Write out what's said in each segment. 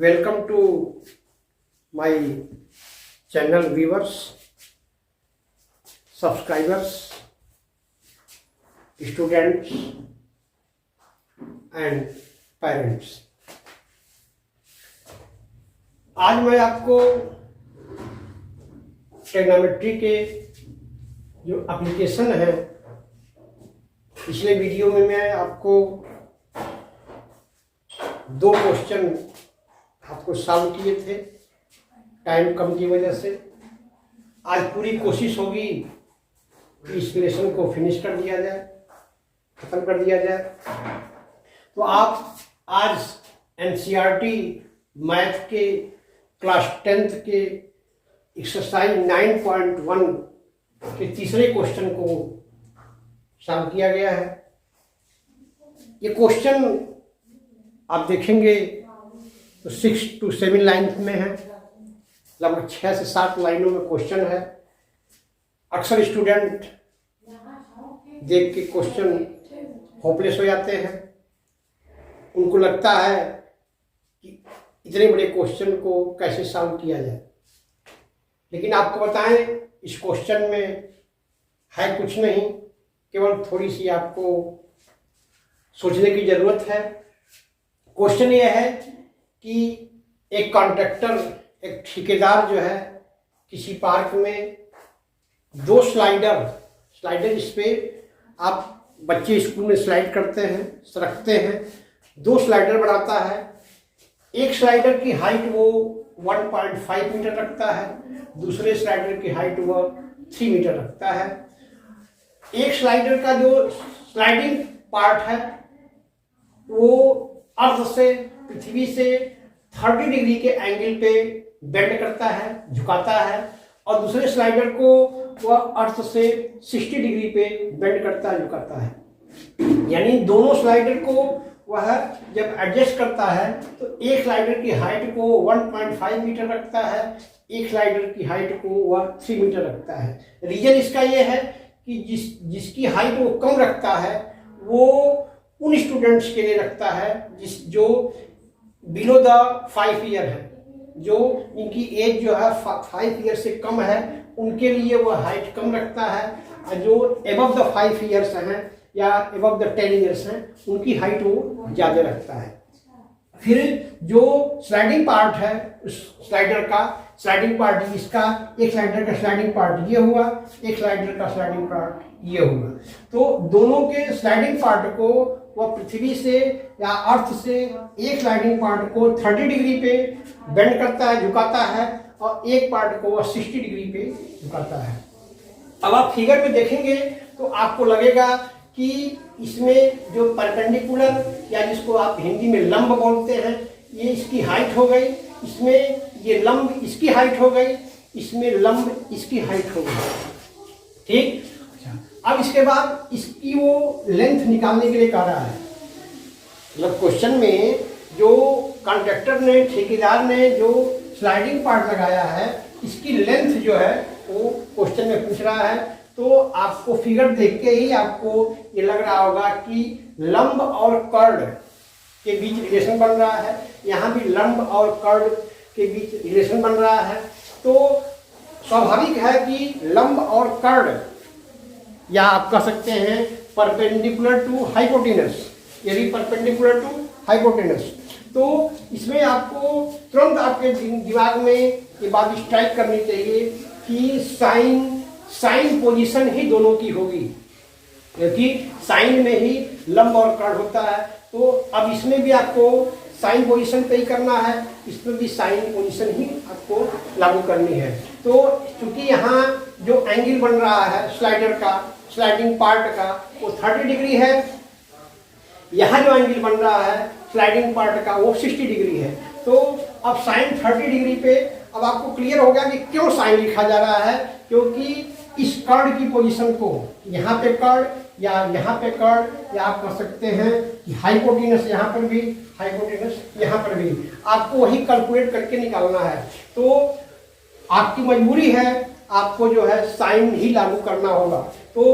Welcome to my channel viewers, subscribers, students and parents. आज मैं आपको ट्रिग्नोमेट्री के जो एप्लीकेशन है, पिछले वीडियो में मैं आपको दो क्वेश्चन आपको सॉल्व किए थे टाइम कम की वजह से। आज पूरी कोशिश होगी कि इस लेसन को फिनिश कर दिया जाए, खत्म कर दिया जाए। तो आप आज एनसीईआरटी मैथ के क्लास 10th के एक्सरसाइज 9.1 के तीसरे क्वेश्चन को सॉल्व किया गया है। ये क्वेश्चन आप देखेंगे तो 6 to 7 लाइन में है, लगभग 6 से 7 लाइनों में क्वेश्चन है। अक्सर स्टूडेंट देख के क्वेश्चन होपलेस हो जाते हैं, उनको लगता है कि इतने बड़े क्वेश्चन को कैसे सॉल्व किया जाए। लेकिन आपको बताएं, इस क्वेश्चन में है कुछ नहीं, केवल थोड़ी सी आपको सोचने की जरूरत है। क्वेश्चन ये है कि एक कॉन्ट्रैक्टर, एक ठेकेदार जो है, किसी पार्क में दो स्लाइडर इस पे आप बच्चे स्कूल में स्लाइड करते हैं, सरकते हैं, दो स्लाइडर बनाता है। एक स्लाइडर की हाइट वो 1.5 मीटर रखता है, दूसरे स्लाइडर की हाइट वो 3 मीटर रखता है। एक स्लाइडर का जो स्लाइडिंग पार्ट है वो अर्थ से, पृथ्वी से 30 डिग्री के एंगल पे बेंड करता है, झुकाता है, और दूसरे स्लाइडर को वह अर्थ से 60 डिग्री पे बेंड करता है, झुकाता है। यानी दोनों स्लाइडर को वह जब एडजस्ट करता है तो एक स्लाइडर की हाइट को 1.5 मीटर रखता है, एक स्लाइडर की हाइट को वह 3 मीटर रखता है। रीजन इसका यह है कि जिसकी हाइट वो कम रखता है वो उन स्टूडेंट्स के लिए रखता है जो बिलो द 5 ईयर है, जो इनकी एज जो है 5 ईयर से कम है, उनके लिए वह हाइट कम रखता है। और जो एबव द 5 ईयर्स हैं या एबव द 10 ईयर्स हैं, उनकी हाइट वो ज़्यादा रखता है। फिर जो स्लाइडिंग पार्ट है उस स्लाइडर का, स्लाइडिंग पार्ट इसका, एक स्लाइडर का स्लाइडिंग पार्ट ये हुआ, एक स्लाइडर का स्लाइडिंग पार्ट ये हुआ। तो दोनों के स्लाइडिंग पार्ट को वह पृथ्वी से या अर्थ से एक स्लाइडिंग पार्ट को 30 डिग्री पे बेंड करता है, झुकाता है, और एक पार्ट को वह 60 डिग्री पे झुकाता है। अब आप फिगर में देखेंगे तो आपको लगेगा कि इसमें जो परपेंडिकुलर या जिसको आप हिंदी में लंब बोलते हैं, ये इसकी हाइट हो गई, इसमें ये लंब इसकी हाइट हो गई, इसमें लंब इसकी हाइट हो गई। ठीक। अब इसके बाद इसकी वो लेंथ निकालने के लिए कह रहा है। मतलब क्वेश्चन में जो कॉन्ट्रैक्टर ने, ठेकेदार ने जो स्लाइडिंग पार्ट लगाया है, इसकी लेंथ जो है वो क्वेश्चन में पूछ रहा है। तो आपको फिगर देख के ही आपको ये लग रहा होगा कि लंब और कर्ड के बीच रिलेशन बन रहा है। यहाँ भी लंब और कर्ड के बीच रिलेशन बन रहा है। तो स्वाभाविक है कि लंब और कर्ड, या आप कह सकते हैं परपेंडिकुलर टू हाइपोटेनस, ये भी परपेंडिकुलर टू हाइपोटेनस। तो इसमें आपको तुरंत आपके दिमाग में ये बात स्ट्राइक करनी चाहिए कि साइन पोजीशन ही दोनों की होगी, क्योंकि साइन में ही लंब और कर्ड होता है। तो अब इसमें भी आपको साइन पोजीशन पे ही करना है, इसमें भी साइन पोजीशन ही आपको लागू करनी है। तो क्योंकि यहाँ जो एंगल बन रहा है स्लाइडर का, स्लाइडिंग पार्ट का, वो 30 डिग्री है। यहाँ जो एंगल बन रहा है स्लाइडिंग पार्ट का वो 60 डिग्री है। तो अब साइन 30 डिग्री पे अब आपको क्लियर हो गया कि क्यों साइन लिखा जा रहा है, क्योंकि इस कर्ड की पोजीशन को यहाँ पे कर्ड या यहाँ पे कर्ड, या आप कह सकते हैं कि हाइपोटेनस यहाँ पर भी, हाइपोटेनस यहाँ पर भी, आपको वही कैलकुलेट करके निकालना है। तो आपकी मजबूरी है, आपको जो है साइन ही लागू करना होगा। तो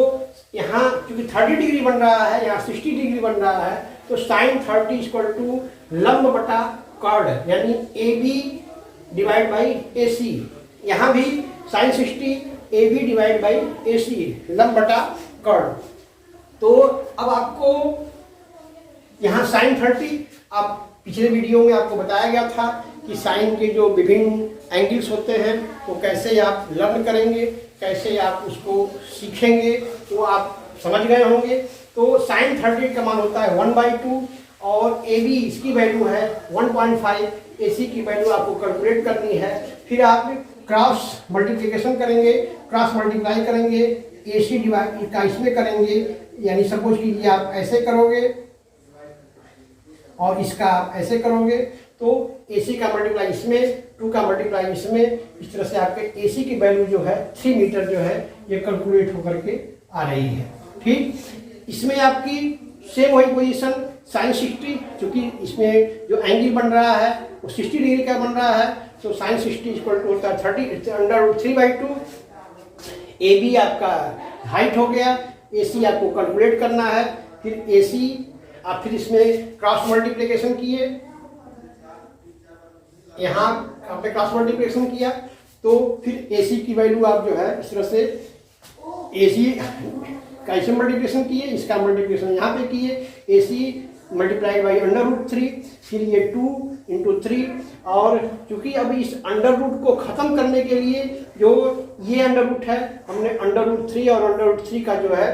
यहाँ क्योंकि 30 डिग्री बन रहा है, यहाँ 60 डिग्री बन रहा है, तो साइन 30 इक्वल टू लंब बटा कर्ड यानी A B divide by A C. यहाँ भी sine 60 A B divide by A C लंब बटा कर्ड। तो अब आपको यहाँ साइन 30, आप पिछले वीडियो में आपको बताया गया था कि साइन के जो विभिन्न एंगल्स होते हैं वो कैसे आप लर्न करेंगे, कैसे आप उसको सीखेंगे, वो आप समझ गए होंगे। तो साइन 30 का मान होता है 1/2 और ए बी इसकी वैल्यू है 1.5, ए सी की वैल्यू आपको कैलकुलेट करनी है। फिर आप क्रॉस मल्टीप्लिकेशन करेंगे, क्रॉस मल्टीप्लाई करेंगे, ए सी डिवाइड का इसमें करेंगे, यानी सपोज कीजिए आप ऐसे करोगे और इसका आप ऐसे करोगे तो AC का मल्टीप्लाई इसमें, 2 का मल्टीप्लाई इसमें, इस तरह से आपके AC की वैल्यू जो है 3 मीटर जो है ये कैलकुलेट होकर के आ रही है। ठीक, इसमें आपकी सेम वही पोजीशन साइन 60, क्योंकि इसमें जो एंगल बन रहा है वो 60 डिग्री का बन रहा है, तो साइन 60 इक्वल टू होता है 30 अंडर 3/2। AB आपका हाइट हो गया, AC आपको कैलकुलेट करना है, फिर AC आप फिर इसमें क्रॉस मल्टीप्लिकेशन किए, यहाँ आपने क्रॉस मल्टीप्लिकेशन किया तो फिर AC की वैल्यू आप जो है इस तरह से AC का इसे मल्टीप्लिकेशन किए, इसका मल्टीप्लिकेशन यहाँ पे किए, AC मल्टीप्लाई बाई √3, फिर ये 2 × 3, और चूंकि अभी इस अंडर रूट को खत्म करने के लिए जो ये अंडर रूट है हमने √3 और √3 का जो है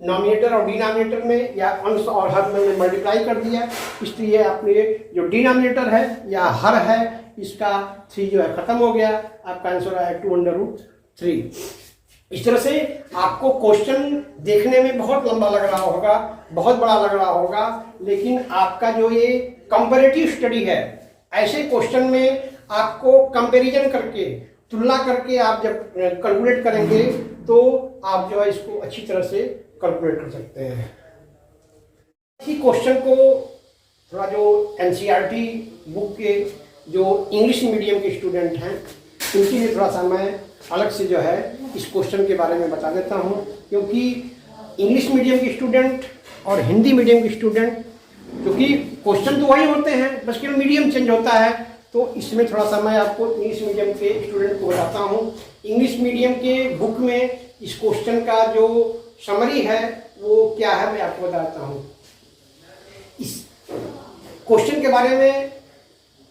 नॉमिनेटर और डिनोमिनेटर में या अंश और हर में मल्टीप्लाई कर दिया, इसलिए आपने जो डिनोमिनेटर है या हर है इसका 3 जो है खत्म हो गया, आपका आंसर आया 2√3। इस तरह से आपको क्वेश्चन देखने में बहुत लंबा लग रहा होगा, बहुत बड़ा लग रहा होगा, लेकिन आपका जो ये कंपैरेटिव स्टडी है, ऐसे क्वेश्चन में आपको कंपैरिजन करके, तुलना करके आप जब कैलकुलेट करेंगे तो आप जो है इसको अच्छी तरह से कैलकुलेट कर सकते हैं। इसी क्वेश्चन को थोड़ा जो NCERT बुक के जो इंग्लिश मीडियम के स्टूडेंट हैं उनके लिए थोड़ा सा मैं अलग से जो है इस क्वेश्चन के बारे में बता देता हूं, क्योंकि इंग्लिश मीडियम के स्टूडेंट और हिंदी मीडियम के स्टूडेंट, क्योंकि क्वेश्चन तो वही होते हैं, बस केवल मीडियम चेंज होता है, तो इसमें थोड़ा सा मैं आपको इंग्लिश मीडियम के स्टूडेंट को बताता हूँ। इंग्लिश मीडियम के बुक में इस क्वेश्चन का जो समरी है वो क्या है मैं आपको बताता हूँ। इस क्वेश्चन के बारे में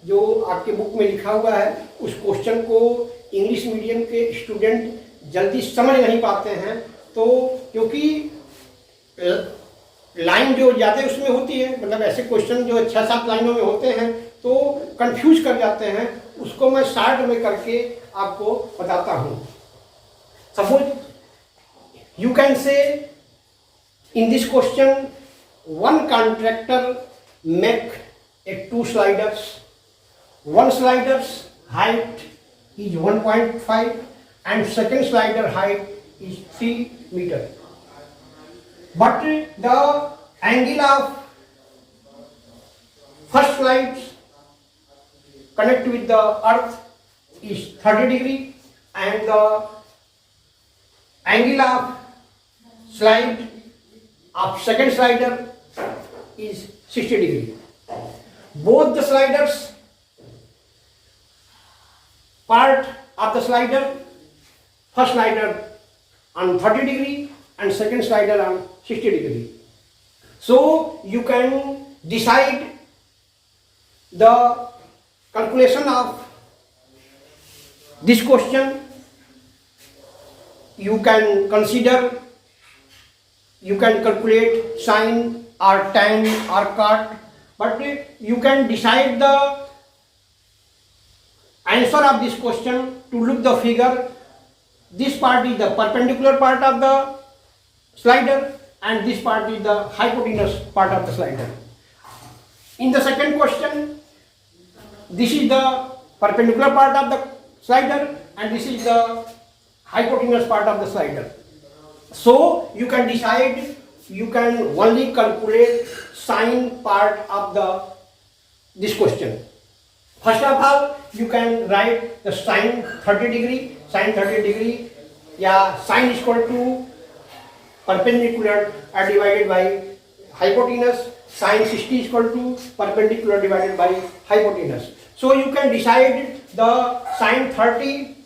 जो आपके बुक में लिखा हुआ है उस क्वेश्चन को इंग्लिश मीडियम के स्टूडेंट जल्दी समझ नहीं पाते हैं, तो क्योंकि लाइन जो ज़्यादा उसमें होती है, मतलब ऐसे क्वेश्चन जो 6-7 लाइनों में होते हैं तो कंफ्यूज कर जाते हैं, उसको मैं शॉर्ट में करके आपको बताता हूँ। Suppose you can say in this question one contractor make a 2 sliders, one slider's height is 1.5 and second slider height is 3 meter, but the angle of first slide connect with the earth is 30 degree and the angle of slide of second slider is 60 degree. Both the sliders part of the slider, first slider on 30 degree and second slider on 60 degree. So you can decide the calculation of this question. You can consider, you can calculate sine or tan or cot, but you can decide the answer of this question to look the figure. This part is the perpendicular part of the slider and this part is the hypotenuse part of the slider. In the second question, this is the perpendicular part of the slider and this is the hypotenuse part of the slider. So you can decide, you can only calculate sine part of this question. First of all, you can write the sine 30 degree, yeah, sine is equal to perpendicular divided by hypotenuse. sin 60 is equal to perpendicular divided by hypotenuse. So you can decide the sin 30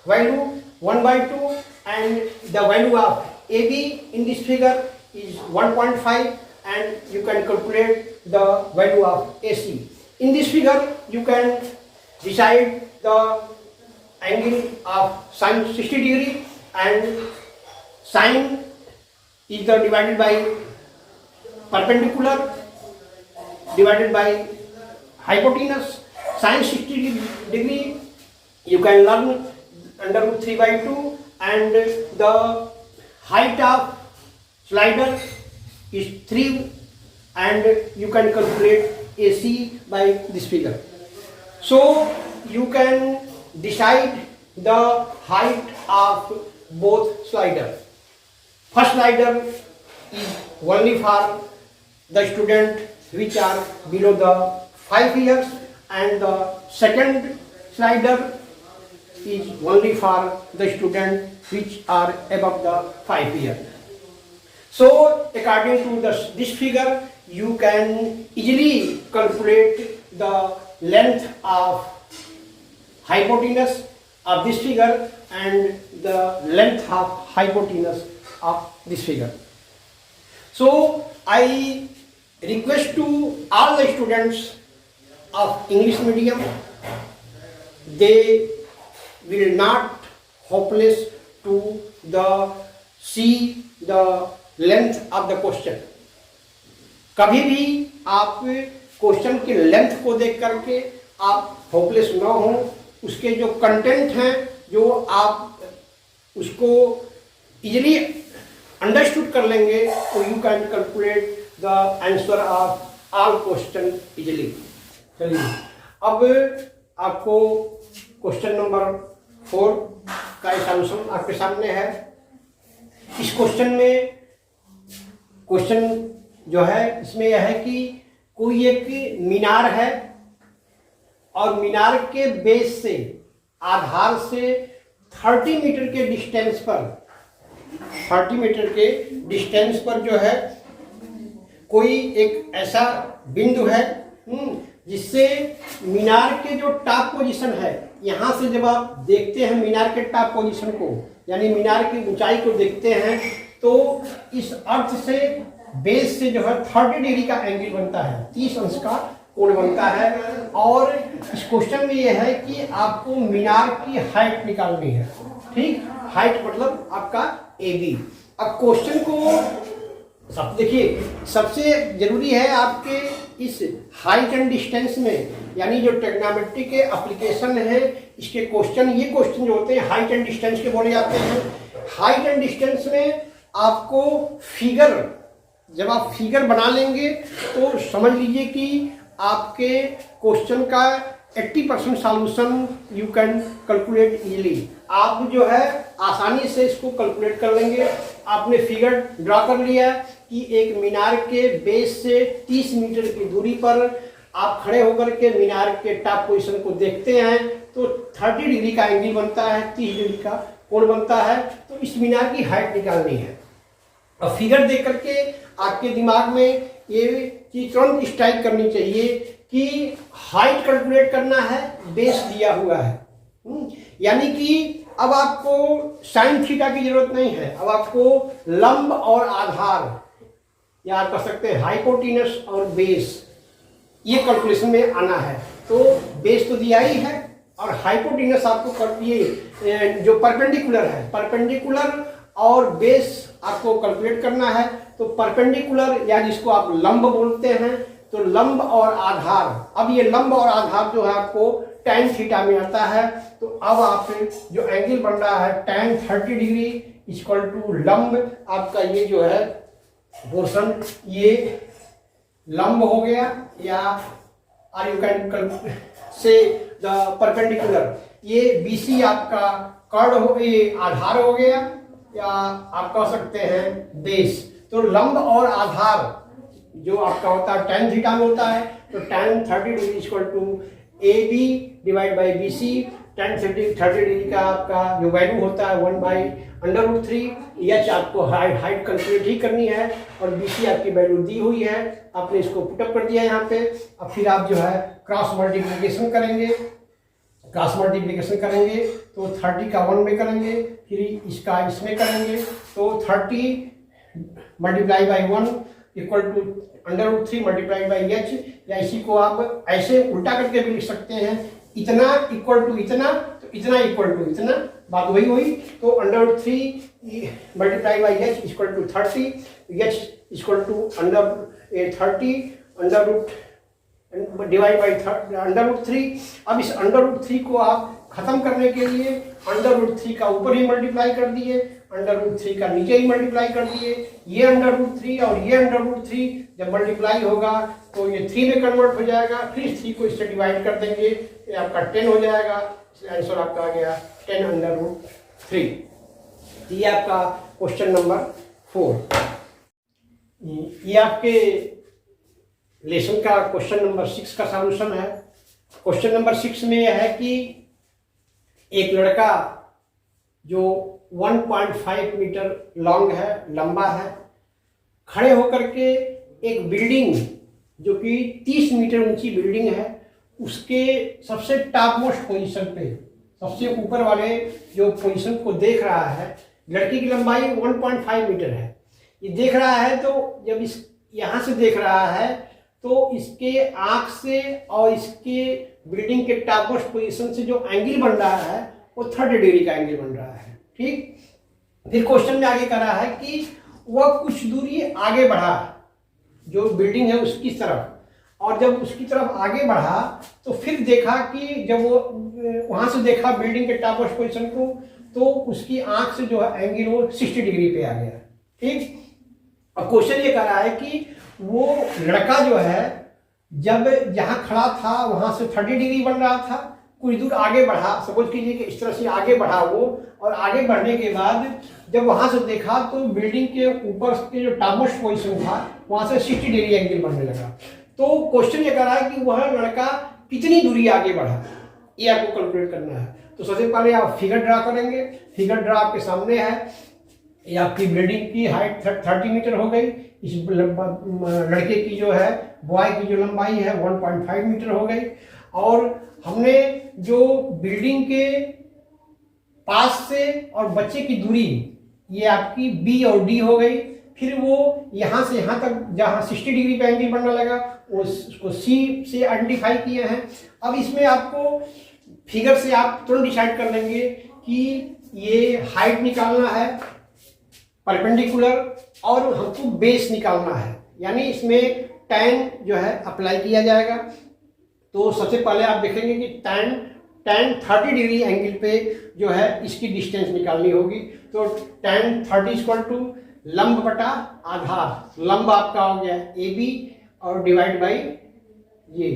value 1 by 2 and the value of AB in this figure is 1.5 and you can calculate the value of AC. In this figure you can decide the angle of sin 60 degree and sin is the divided by perpendicular divided by hypotenuse. Sin 60 degree you can learn under root 3 by 2 and the height of slider is 3 and you can calculate AC by this figure. So you can decide the height of both sliders. First slider is only for the student which are below the 5 years and the second slider is only for the student which are above the 5 years. So according to this figure you can easily calculate the length of hypotenuse of this figure and the length of hypotenuse of this figure. So I request to all the students of English medium, they will not hopeless to see the length of the question. कभी भी आप question के length को देख करके आप hopeless ना हो, उसके जो कंटेंट हैं जो आप उसको इजीली अंडरस्टूड कर लेंगे तो you can calculate the answer of all question easily. चलिए अब आपको क्वेश्चन नंबर 4 का सॉल्यूशन आपके सामने है. इस क्वेश्चन में क्वेश्चन जो है इसमें यह है कि कोई एक मीनार है और मीनार के बेस से आधार से 30 मीटर के डिस्टेंस पर जो है कोई एक ऐसा बिंदु है जिससे मीनार के जो टॉप पोजीशन है, यहाँ से जब आप देखते हैं मीनार के टॉप पोजीशन को यानी मीनार की ऊंचाई को देखते हैं तो इस अर्थ से बेस से जो है 30 डिग्री का एंगल बनता है, 30 अंश का कोण बनता है. और इस क्वेश्चन में यह है कि आपको मीनार की हाइट निकालनी है. ठीक, हाइट मतलब आपका AB. अब क्वेश्चन को देखिए, सबसे जरूरी है आपके इस हाइट एंड डिस्टेंस में यानी जो ट्रिग्नोमेट्री के एप्लीकेशन है इसके ये क्वेश्चन जो होते हैं हाइट एंड डिस्टेंस के बोले जाते हैं. हाइट एंड डिस्टेंस में आपको फिगर, जब आप फिगर बना लेंगे तो समझ लीजिए कि आपके क्वेश्चन का 80% solution you can calculate easily. आप जो है आसानी से इसको कैलकुलेट कर लेंगे. आपने फिगर ड्रा कर लिया कि एक मीनार के बेस से 30 मीटर की दूरी पर आप खड़े होकर के मीनार के टॉप पोजीशन को देखते हैं तो 30 डिग्री का एंगल बनता है, 30 डिग्री का कोण बनता है. तो इस मीनार की हाइट निकालनी है. अब फिगर देख करके आपके दिमाग में ये चीज तुरंत स्ट्राइक करनी चाहिए कि हाइट कैलकुलेट करना है, बेस दिया हुआ है. यानी कि अब आपको साइन थीटा की जरूरत नहीं है, अब आपको लंब और आधार याद कर सकते हैं, हाइपोटेनस और बेस, ये कैलकुलेशन में आना है. तो बेस तो दिया ही है और हाइपोटेनस आपको कर दिए जो परपेंडिकुलर है, परपेंडिकुलर और बेस आपको कैलकुलेट करना है. तो परपेंडिकुलर या जिसको आप लंब बोलते हैं, तो लंब और आधार, अब ये लंब और आधार जो है आपको tan थीटा में आता है. तो अब आप जो एंगल बन रहा है tan 30 डिग्री इक्वल टू लंब, आपका ये जो है पोर्शन ये लंब हो गया या or you can say the perpendicular, ये BC आपका कर्ण हो, ये आधार हो गया या आप कह सकते हैं बेस. तो लंब और आधार जो आपका होता है tan थीटा में होता है. तो tan 30 degree equal to AB divide by BC. tan 30 डिग्री का आपका जो वैल्यू होता है 1 बाई √3 एच आपको हाइट कैलकुलेट ही करनी है और BC आपकी वैल्यू दी हुई है, आपने इसको पुटअप कर दिया यहाँ पे। अब फिर आप जो है क्रॉस मल्टीप्लिकेशन करेंगे, तो 30 का 1 में करेंगे, फिर इसका इसमें करेंगे, तो 30 multiply by 1 equal to √3 multiply by h, या इसी को आप ऐसे उल्टा करके भी लिख सकते हैं, इतना इक्वल टू इतना, तो इतना इक्वल टू इतना, बात वही हुई। तो √3 multiply by h equal to 30, h equal to √30 divide by √3। अब इस √3 को आप खत्म करने के लिए √3 का ऊपर ही मल्टीप्लाई कर दिए, √3 का नीचे ही मल्टीप्लाई कर दिए। ये √3 और ये √3 जब मल्टीप्लाई होगा तो ये 3 में कन्वर्ट हो जाएगा, फिर 3 को इससे डिवाइड कर देंगे, ये आपका 10 हो जाएगा। आंसर आपका आ गया 10√3। ये आपका क्वेश्चन नंबर 4। ये आपके लेसन का क्वेश्चन नंबर 6 का सॉल्यूशन है। क्वेश्चन नंबर 6 में यह है कि एक लड़का जो 1.5 मीटर लॉन्ग है, लंबा है, खड़े होकर के एक बिल्डिंग जो कि 30 मीटर ऊंची बिल्डिंग है, उसके सबसे टॉप मोस्ट पोजीशन पे, सबसे ऊपर वाले जो पोजीशन को देख रहा है। लड़की की लंबाई 1.5 मीटर है, ये देख रहा है। तो जब इस यहाँ से देख रहा है तो इसके आंख से और इसके बिल्डिंग के टॉप मोस्ट पोजीशन से जो एंगल बन रहा है वो 30 डिग्री का एंगल बन रहा है। ठीक, फिर क्वेश्चन में आगे करा है कि वह कुछ दूरी आगे बढ़ा जो बिल्डिंग है उसकी तरफ, और जब उसकी तरफ आगे बढ़ा तो फिर देखा कि जब वो वहां से देखा बिल्डिंग के टॉप मोस्ट पोजीशन को, तो उसकी आंख से जो है एंगल वो 60 डिग्री पे आ गया। ठीक, अब क्वेश्चन ये कर रहा है कि वो लड़का जो है जब जहां खड़ा था वहां से 30 डिग्री बन रहा था, कुछ दूर आगे बढ़ा, सपोज कीजिए कि इस तरह से आगे बढ़ा वो, और आगे बढ़ने के बाद जब वहां से देखा तो बिल्डिंग के ऊपर के जो टॉप मोस्ट पोजीशन था वहां से 60 डिग्री एंगल बनने लगा। तो क्वेश्चन ये कर रहा है कि वह लड़का कितनी दूरी आगे बढ़ा, ये आपको कैलकुलेट करना है। तो सबसे पहले आप फिगर ड्रा करेंगे। फिगर ड्रा आपके सामने है। ये आपकी बिल्डिंग की हाइट 30 मीटर हो गई, इस लड़के की जो है बॉय की जो लंबाई है 1.5 मीटर हो गई, और हमने जो बिल्डिंग के पास से और बच्चे की दूरी ये आपकी B और D हो गई। फिर वो यहाँ से यहाँ तक जहाँ 60 डिग्री पे एंगल बनने लगा वो उसको C से आइडेंटिफाई किए हैं। अब इसमें आपको फिगर से आप तुरंत डिसाइड कर लेंगे कि ये हाइट निकालना है परपेंडिकुलर, और हमको बेस निकालना है, यानी इसमें tan जो है अप्लाई किया जाएगा। तो सबसे पहले आप देखेंगे कि tan 30 डिग्री एंगल पे जो है इसकी डिस्टेंस निकालनी होगी। तो tan 30 इक्वल टू लंब बटा आधार, लंब आपका हो गया AB और डिवाइड बाई ये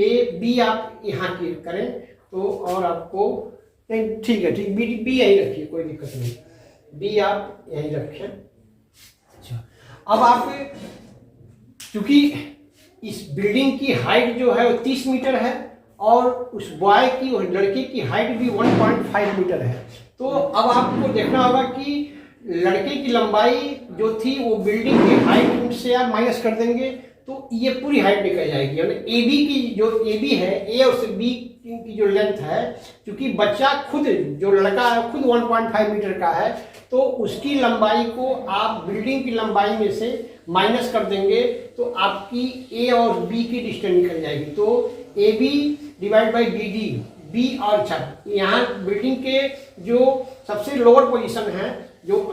AB आप यहाँ की करें तो, और आपको ठीक है, ठीक B यही रखिए, कोई दिक्कत नहीं, B आप यहीं रखें। अच्छा, अब आप चूंकि इस बिल्डिंग की हाइट जो है वो 30 मीटर है और उस बॉय की और लड़के की हाइट भी 1.5 मीटर है, तो अब आपको देखना होगा कि लड़के की लंबाई जो थी वो बिल्डिंग की हाइट से आप माइनस कर देंगे तो ये पूरी हाइट निकल जाएगी। यानी AB की जो AB है, A और से B की जो लेंथ है, क्योंकि बच्चा खुद जो लड़का है खुद 1.5 मीटर का है, तो उसकी लंबाई को आप बिल्डिंग की लंबाई में से माइनस कर देंगे तो आपकी A और B की डिस्टेंस निकल जाएगी। तो AB divide by BD, B और छत, यहाँ बिल्डिंग के जो सबसे लोअर पोजीशन है, जो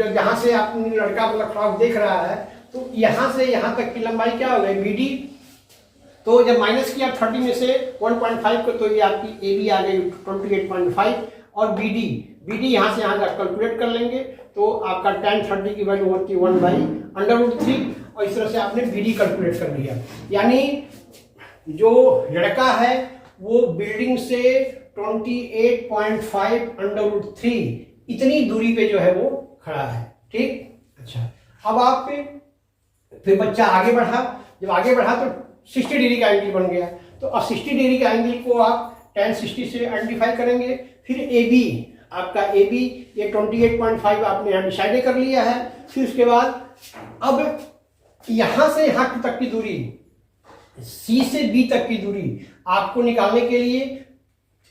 जहाँ से आप लड़का मतलब खड़ा देख रहा है, तो यहाँ से यहाँ तक की लंबाई क्या हो गई BD। तो जब माइनस किया 30 में से 1.5 को, तो ये आपकी AB आ गई 28.5, और BD यहाँ से यहाँ तक कैलकुलेट कर लेंगे तो आपका tan 30 की वैल्यू होती है 1/√3, और इस तरह से आपने BD कैलकुलेट कर लिया। यानी जो लड़का है वो बिल्डिंग से 28.5√3 इतनी दूरी पे जो है वो खड़ा है। ठीक, अच्छा, अब आप फिर बच्चा आगे बढ़ा, जब आगे बढ़ा तो 60 डिग्री का एंगल बन गया, तो अब 60 डिग्री का एंगल को आप tan 60 से आइडेंटिफाई करेंगे। फिर AB, आपका ए बी, ये 28.5 आपने यहाँ डिसाइड कर लिया है। फिर उसके बाद अब यहाँ से यहाँ तक की दूरी, सी से बी तक की दूरी आपको निकालने के लिए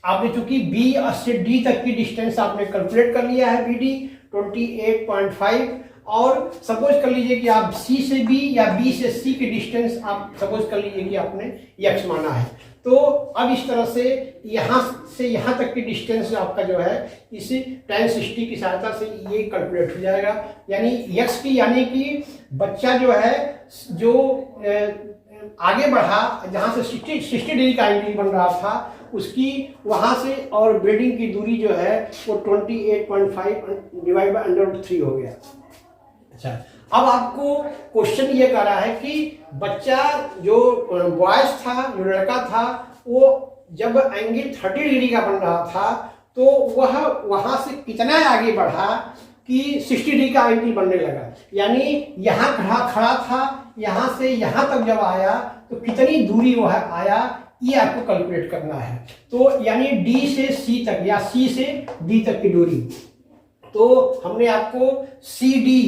आपने चूंकि बी से डी तक की डिस्टेंस आपने कैलकुलेट कर लिया है, बी डी 28.5, और सपोज कर लीजिए कि आप सी से बी या बी से सी की डिस्टेंस आप सपोज कर लीजिए कि आपने एक्स माना है। तो अब इस तरह से यहाँ तक की डिस्टेंस आपका जो है इस tan 60 की सहायता से ये कैलकुलेट हो जाएगा। यानी एक्स की, यानी कि बच्चा जो है जो आगे बढ़ा, जहाँ से 60 डिग्री का एंगल बन रहा था, उसकी वहाँ से और बिल्डिंग की दूरी जो है वो 28.5 डिवाइड बाय √3 हो गया। अच्छा, अब आपको क्वेश्चन ये कर रहा है कि बच्चा जो बॉयज था, जो लड़का था, वो जब एंगल 30 डिग्री का बन रहा था तो वह वहाँ से कितना आगे बढ़ा कि 60 डिग्री का एंगल बनने लगा। यानी यहाँ खड़ा था, यहाँ से यहाँ तक जब आया तो कितनी दूरी वह आया, ये आपको कैलकुलेट करना है। तो यानी डी से सी तक या सी से डी तक की दूरी, तो हमने आपको सी डी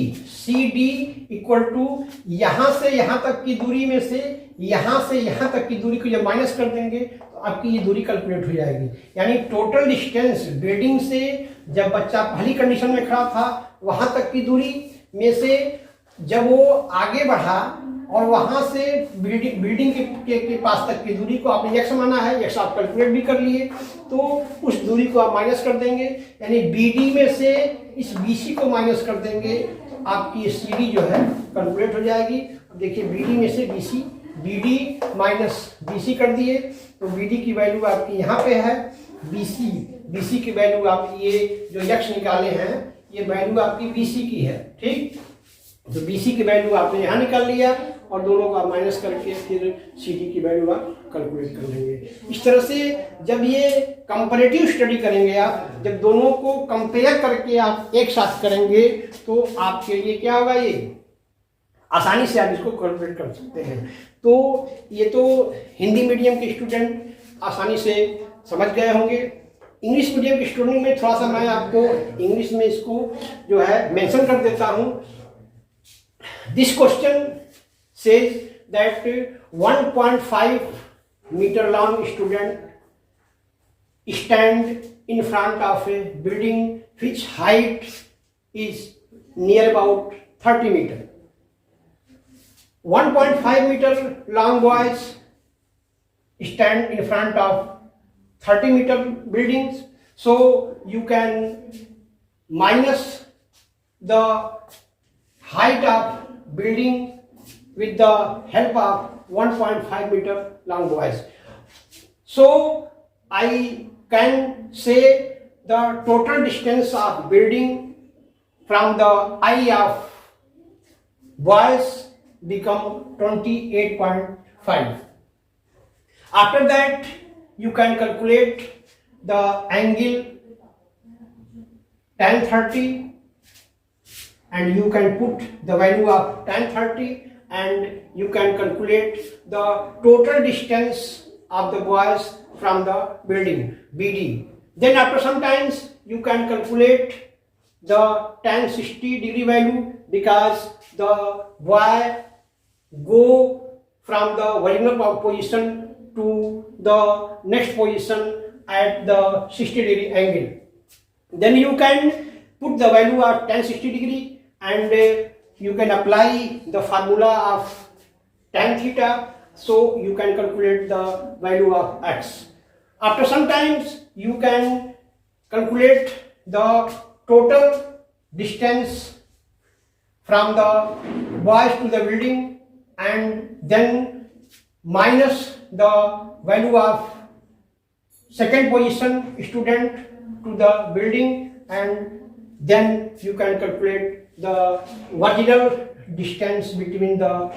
इक्वल टू यहाँ से यहाँ तक की दूरी में से यहाँ तक की दूरी को जब माइनस कर देंगे तो आपकी ये दूरी कैलकुलेट हो जाएगी। यानी टोटल डिस्टेंस बिल्डिंग से जब बच्चा पहली कंडीशन में खड़ा था वहाँ तक की दूरी में से जब वो आगे बढ़ा और वहाँ से बिल्डिंग के पास तक की दूरी को आपने एक्स माना है, एक्स आप कैलकुलेट भी कर लिए, तो उस दूरी को आप माइनस कर देंगे। यानी BD में से इस BC को माइनस कर देंगे तो आपकी CD जो है कैलकुलेट हो जाएगी। अब देखिए BD में से BD माइनस BC कर दिए तो BD की वैल्यू आपकी यहाँ पे है, BC की वैल्यू आप ये जो एक्स निकाले हैं ये वैल्यू आपकी BC की है, ठीक। तो BC की वैल्यू आपने यहाँ निकाल लिया और दोनों का माइनस करके फिर CD की वैल्यू आप कैलकुलेट कर लेंगे। इस तरह से जब ये कंपैरेटिव स्टडी करेंगे आप, जब दोनों को कंपेयर करके आप एक साथ करेंगे तो आपके लिए क्या होगा, ये आसानी से आप इसको कैलकुलेट कर सकते हैं। तो ये तो हिंदी मीडियम के स्टूडेंट आसानी से समझ गए होंगे। इंग्लिश मीडियम के स्टूडेंट में थोड़ा सा मैं आपको इंग्लिश में इसको जो है मेंशन कर देता हूँ। This question says that 1.5 meter long student stand in front of a building which height is near about 30 meter. 1.5 meter long boys stand in front of 30 meter buildings. So you can minus the height of building with the help of 1.5 meter long boys. So I can say the total distance of building from the eye of boys become 28.5. After that you can calculate the angle tan 30 and you can put the value of tan 30 and you can calculate the total distance of the boys from the building BD. Then after some times you can calculate the tan 60 degree value because the boy go from the original position to the next position at the 60 degree angle. Then you can put the value of tan 60 degree and you can apply the formula of tan theta, so you can calculate the value of x. After some times you can calculate the total distance from the boys to the building and then minus the value of second position student to the building and then you can calculate the vertical distance between the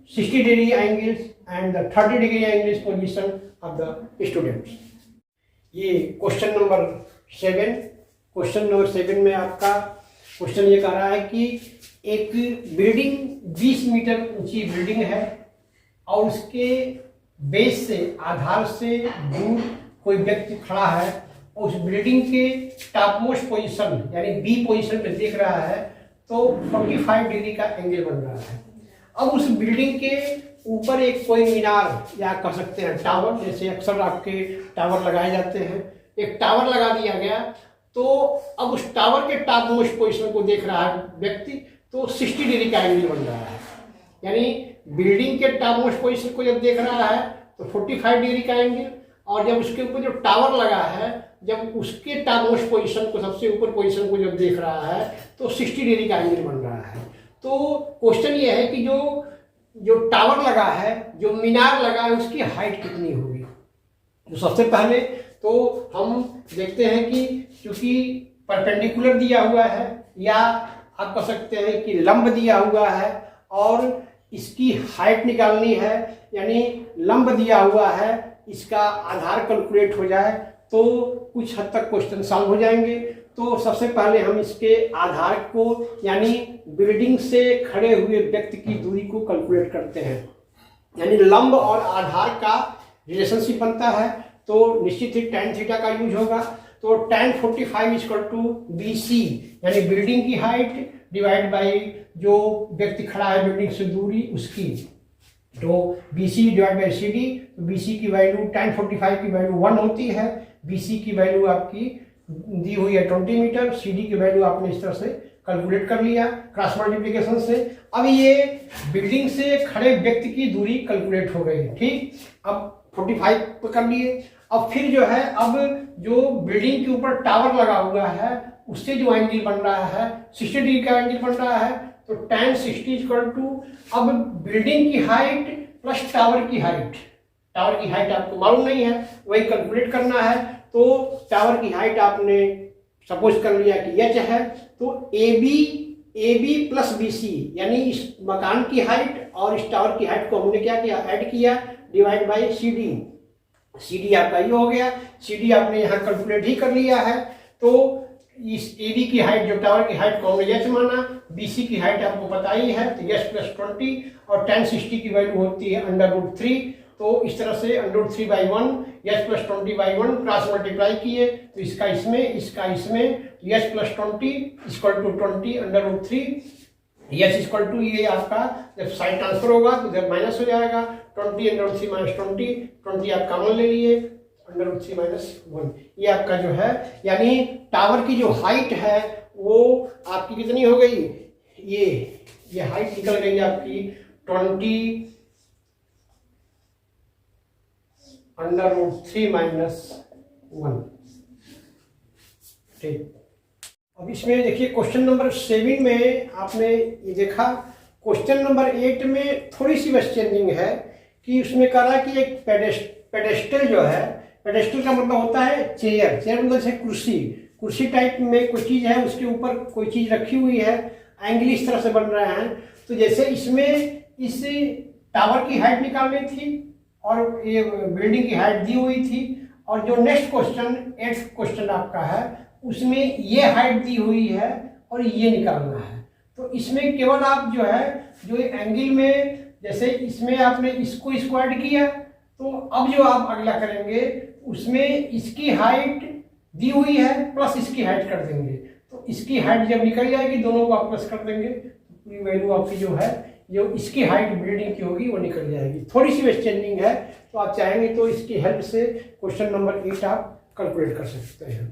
60 degree angles and the 30 degree angles position of the students. ये question number 7 में आपका question ये कह रहा है कि एक building 20 metre ऊंची बिल्डिंग है और उसके बेस से, आधार से दूर कोई व्यक्ति खड़ा है और उस बिल्डिंग के टॉप मोस्ट पोजिशन यानी बी पोजिशन में देख रहा है तो 45 डिग्री का एंगल बन रहा है। अब उस बिल्डिंग के ऊपर एक कोई मीनार या कह सकते हैं टावर, जैसे अक्सर आपके टावर लगाए जाते हैं, एक टावर लगा दिया गया, तो अब उस टावर के टॉप मोस्ट पोजिशन को देख रहा है व्यक्ति तो 60 डिग्री का एंगल बन रहा है। यानी बिल्डिंग के टॉप मोस्ट पोजिशन को जब देख रहा है तो 45 डिग्री का एंगल, और जब उसके ऊपर जो टावर लगा है जब उसके टॉप मोस्ट पोजिशन को, सबसे ऊपर पोजिशन को जब देख रहा है तो 60 डिग्री का एंगल बन रहा है। तो क्वेश्चन ये है कि जो टावर लगा है, जो मीनार लगा है, उसकी हाइट कितनी होगी। तो सबसे पहले तो हम देखते हैं कि चूंकि परपेंडिकुलर दिया हुआ है या आप कह सकते हैं कि लंब दिया हुआ है और इसकी हाइट निकालनी है, यानी लंब दिया हुआ है, इसका आधार कैलकुलेट हो जाए तो कुछ हद तक क्वेश्चन सॉल्व हो जाएंगे। तो सबसे पहले हम इसके आधार को यानी बिल्डिंग से खड़े हुए व्यक्ति की दूरी को कैलकुलेट करते हैं। यानी लंब और आधार का रिलेशनशिप बनता है तो निश्चित ही tan थीटा का यूज होगा। तो tan 45 इक्वल टू BC यानी बिल्डिंग की हाइट डिवाइड बाई जो व्यक्ति खड़ा है बिल्डिंग से दूरी उसकी, तो BC डिवाइड बाई CD। तो BC की वैल्यू tan 45 की वैल्यू 1 होती है, BC की वैल्यू आपकी दी हुई है 20 मीटर, CD की वैल्यू आपने इस तरह से कैलकुलेट कर लिया क्रॉस मल्टीप्लिकेशन से। अब ये बिल्डिंग से खड़े व्यक्ति की दूरी कैलकुलेट हो गई, ठीक। अब 45 पे कर लिए। अब फिर जो है, अब जो बिल्डिंग के ऊपर टावर लगा हुआ है उससे जो एंगल बन रहा है 60 डिग्री का एंगल बन रहा है, तो tan 60 इक्वल टू अब बिल्डिंग की हाइट प्लस टावर की हाइट। टावर की हाइट आपको मालूम नहीं है, वही कैलकुलेट करना है। तो टावर की हाइट आपने सपोज कर लिया कि h है, तो AB प्लस BC यानी इस मकान की हाइट और इस टावर की हाइट को हमने क्या किया, ऐड किया, डिवाइड बाई CD आपका ये हो गया। CD आपने यहाँ कैलकुलेट ही कर लिया है। तो इस AB की हाइट, जो टावर की हाइट को हमने h माना, BC की हाइट आपको पता ही है तो h प्लस 20, और tan 60 की वैल्यू होती है √3। तो इस तरह से √3/1 h प्लस 20/1 क्रॉस मल्टीप्लाई किए तो इसका इसमें h plus 20 equal to 20 √3, h equal to ये आपका जब साइन ट्रांसफर होगा तो जब माइनस हो जाएगा 20 √3 माइनस 20 आप कॉमन ले लिए √3 माइनस 1, ये आपका जो है यानी टावर की जो हाइट है वो आपकी कितनी हो गई, ये हाइट निकल गई आपकी 20 √3 माइनस 1, ठीक। अब इसमें देखिए क्वेश्चन नंबर 7 में आपने ये देखा। क्वेश्चन नंबर 8 में थोड़ी सी बस चेंजिंग है कि उसमें कह रहा है कि एक पेडेस्टल जो है, पेडेस्टल का मतलब होता है चेयर मतलब जैसे कुर्सी टाइप में कोई चीज़ है, उसके ऊपर कोई चीज़ रखी हुई है, एंगल इस तरह से बन रहे हैं। तो जैसे इसमें इस टावर की हाइट निकालनी थी और ये बिल्डिंग की हाइट दी हुई थी, और जो नेक्स्ट क्वेश्चन 8th क्वेश्चन आपका है उसमें ये हाइट दी हुई है और ये निकालना है। तो इसमें केवल आप जो है जो एंगल में, जैसे इसमें आपने इसको ऐड किया, तो अब जो आप अगला करेंगे उसमें इसकी हाइट दी हुई है प्लस इसकी हाइट कर देंगे। तो इसकी हाइट जब निकल जाएगी दोनों को आप प्लस कर देंगे तो पूरी वैल्यू आपकी जो है, जो इसकी हाइट बिल्डिंग की होगी वो निकल जाएगी। थोड़ी सी वेस्ट चेंजिंग है, तो आप चाहेंगे तो इसकी हेल्प से क्वेश्चन नंबर 8 आप कैलकुलेट कर सकते हैं।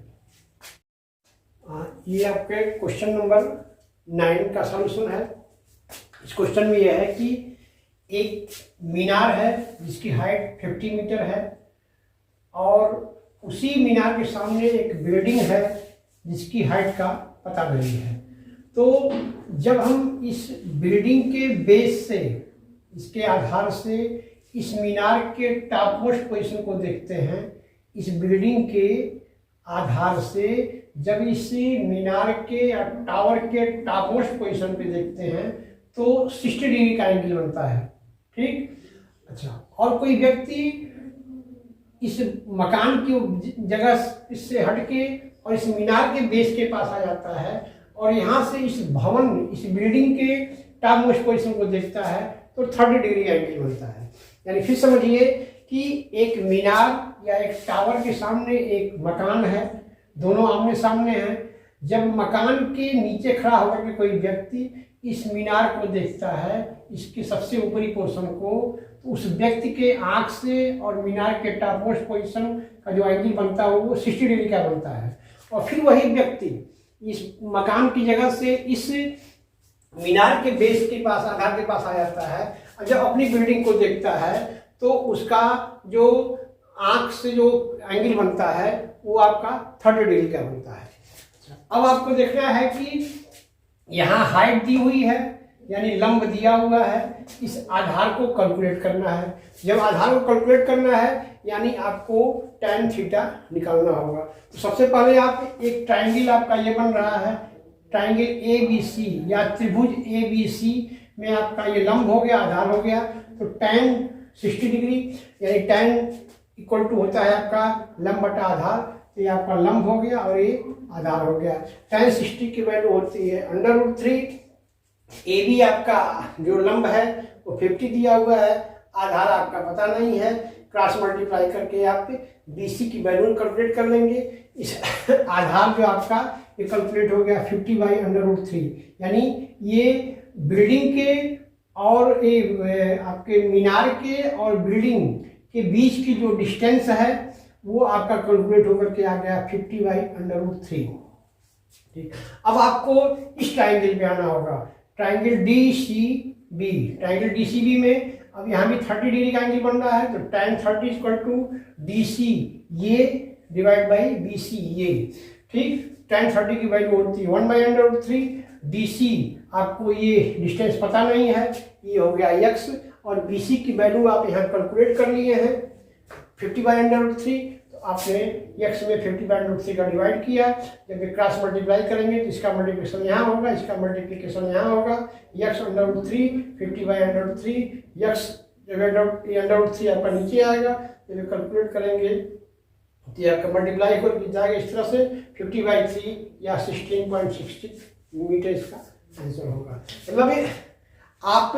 ये आपके क्वेश्चन नंबर 9 का सॉल्यूशन है। इस क्वेश्चन में यह है कि एक मीनार है जिसकी हाइट 50 मीटर है और उसी मीनार के सामने एक बिल्डिंग है जिसकी हाइट का पता नहीं है। तो जब हम इस बिल्डिंग के बेस से, इसके आधार से इस मीनार के टॉप मोस्ट पोजीशन को देखते हैं, इस बिल्डिंग के आधार से जब इस मीनार के या टावर के टॉप मोस्ट पोजीशन पे देखते हैं तो 60 डिग्री का एंगल बनता है, ठीक। अच्छा, और कोई व्यक्ति इस मकान की जगह इससे हटके और इस मीनार के बेस के पास आ जाता है और यहाँ से इस भवन, इस बिल्डिंग के टॉप मोस्ट पोजीशन को देखता है तो 30 डिग्री एंगल बनता है। यानी फिर समझिए कि एक मीनार या एक टावर के सामने एक मकान है, दोनों आमने सामने हैं। जब मकान के नीचे खड़ा होकर के कोई व्यक्ति इस मीनार को देखता है, इसके सबसे ऊपरी पोर्शन को, तो उस व्यक्ति के आंख से और मीनार के टॉप मोस्ट पोजीशन का जो एंगल बनता है वो 60 डिग्री का बनता है। और फिर वही व्यक्ति इस मकान की जगह से इस मीनार के बेस के पास, आधार के पास आ जाता है, और जब अपनी बिल्डिंग को देखता है तो उसका जो आंख से जो एंगल बनता है वो आपका 30 डिग्री का बनता है। अब आपको देखना है कि यहाँ हाइट दी हुई है, यानी लंब दिया हुआ है, इस आधार को कैलकुलेट करना है। जब आधार को कैलकुलेट करना है यानी आपको tan थीटा निकालना होगा। तो सबसे पहले आप एक ट्राइंगल आपका ये बन रहा है, ट्राइंगल ABC या त्रिभुज ABC में आपका ये लंब हो गया, आधार हो गया। तो tan 60 डिग्री यानी tan इक्वल टू होता है आपका लंब बटा आधार, तो ये आपका लंब हो गया और ये आधार हो गया। tan 60 की वैल्यू होती है √3। AB आपका जो लंब है वो 50 दिया हुआ है, आधार आपका पता नहीं है, क्रॉस मल्टीप्लाई करके आप BC की वैल्यू कैलकुलेट कर लेंगे। इस आधार जो आपका ये कैलकुलेट हो गया 50/√3, यानी ये बिल्डिंग के और ये आपके मीनार के और बिल्डिंग के बीच की जो डिस्टेंस है वो आपका कैलकुलेट होकर के आ गया 50/√3। ठीक, अब आपको इस ट्राइंगल पे आना होगा, ट्राइंगल DCB। ट्राइंगल DCB में अब यहाँ भी 30 डिग्री का एंगल बन रहा है, तो tan 30 = DC ये डिवाइड बाई BC ये। ठीक, tan 30 की वैल्यू होती है 1/√3। DC आपको ये डिस्टेंस पता नहीं है, ये हो गया x, और BC की वैल्यू आप यहाँ कैलकुलेट कर लिए हैं 50/√3। तो आपने x में 50/√3 का डिवाइड किया, जब क्रॉस मल्टीप्लाई करेंगे तो इसका मल्टीप्लिकेशन यहाँ होगा, इसका मल्टीप्लिकेशन यहाँ होगा, x/√3 50/√3 x √3 आपका नीचे आएगा। जब कैलकुलेट करेंगे तो आपका मल्टीप्लाई हो जाएगा इस तरह से 50/3 या 16.60 मीटर इसका आंसर होगा। मतलब आप,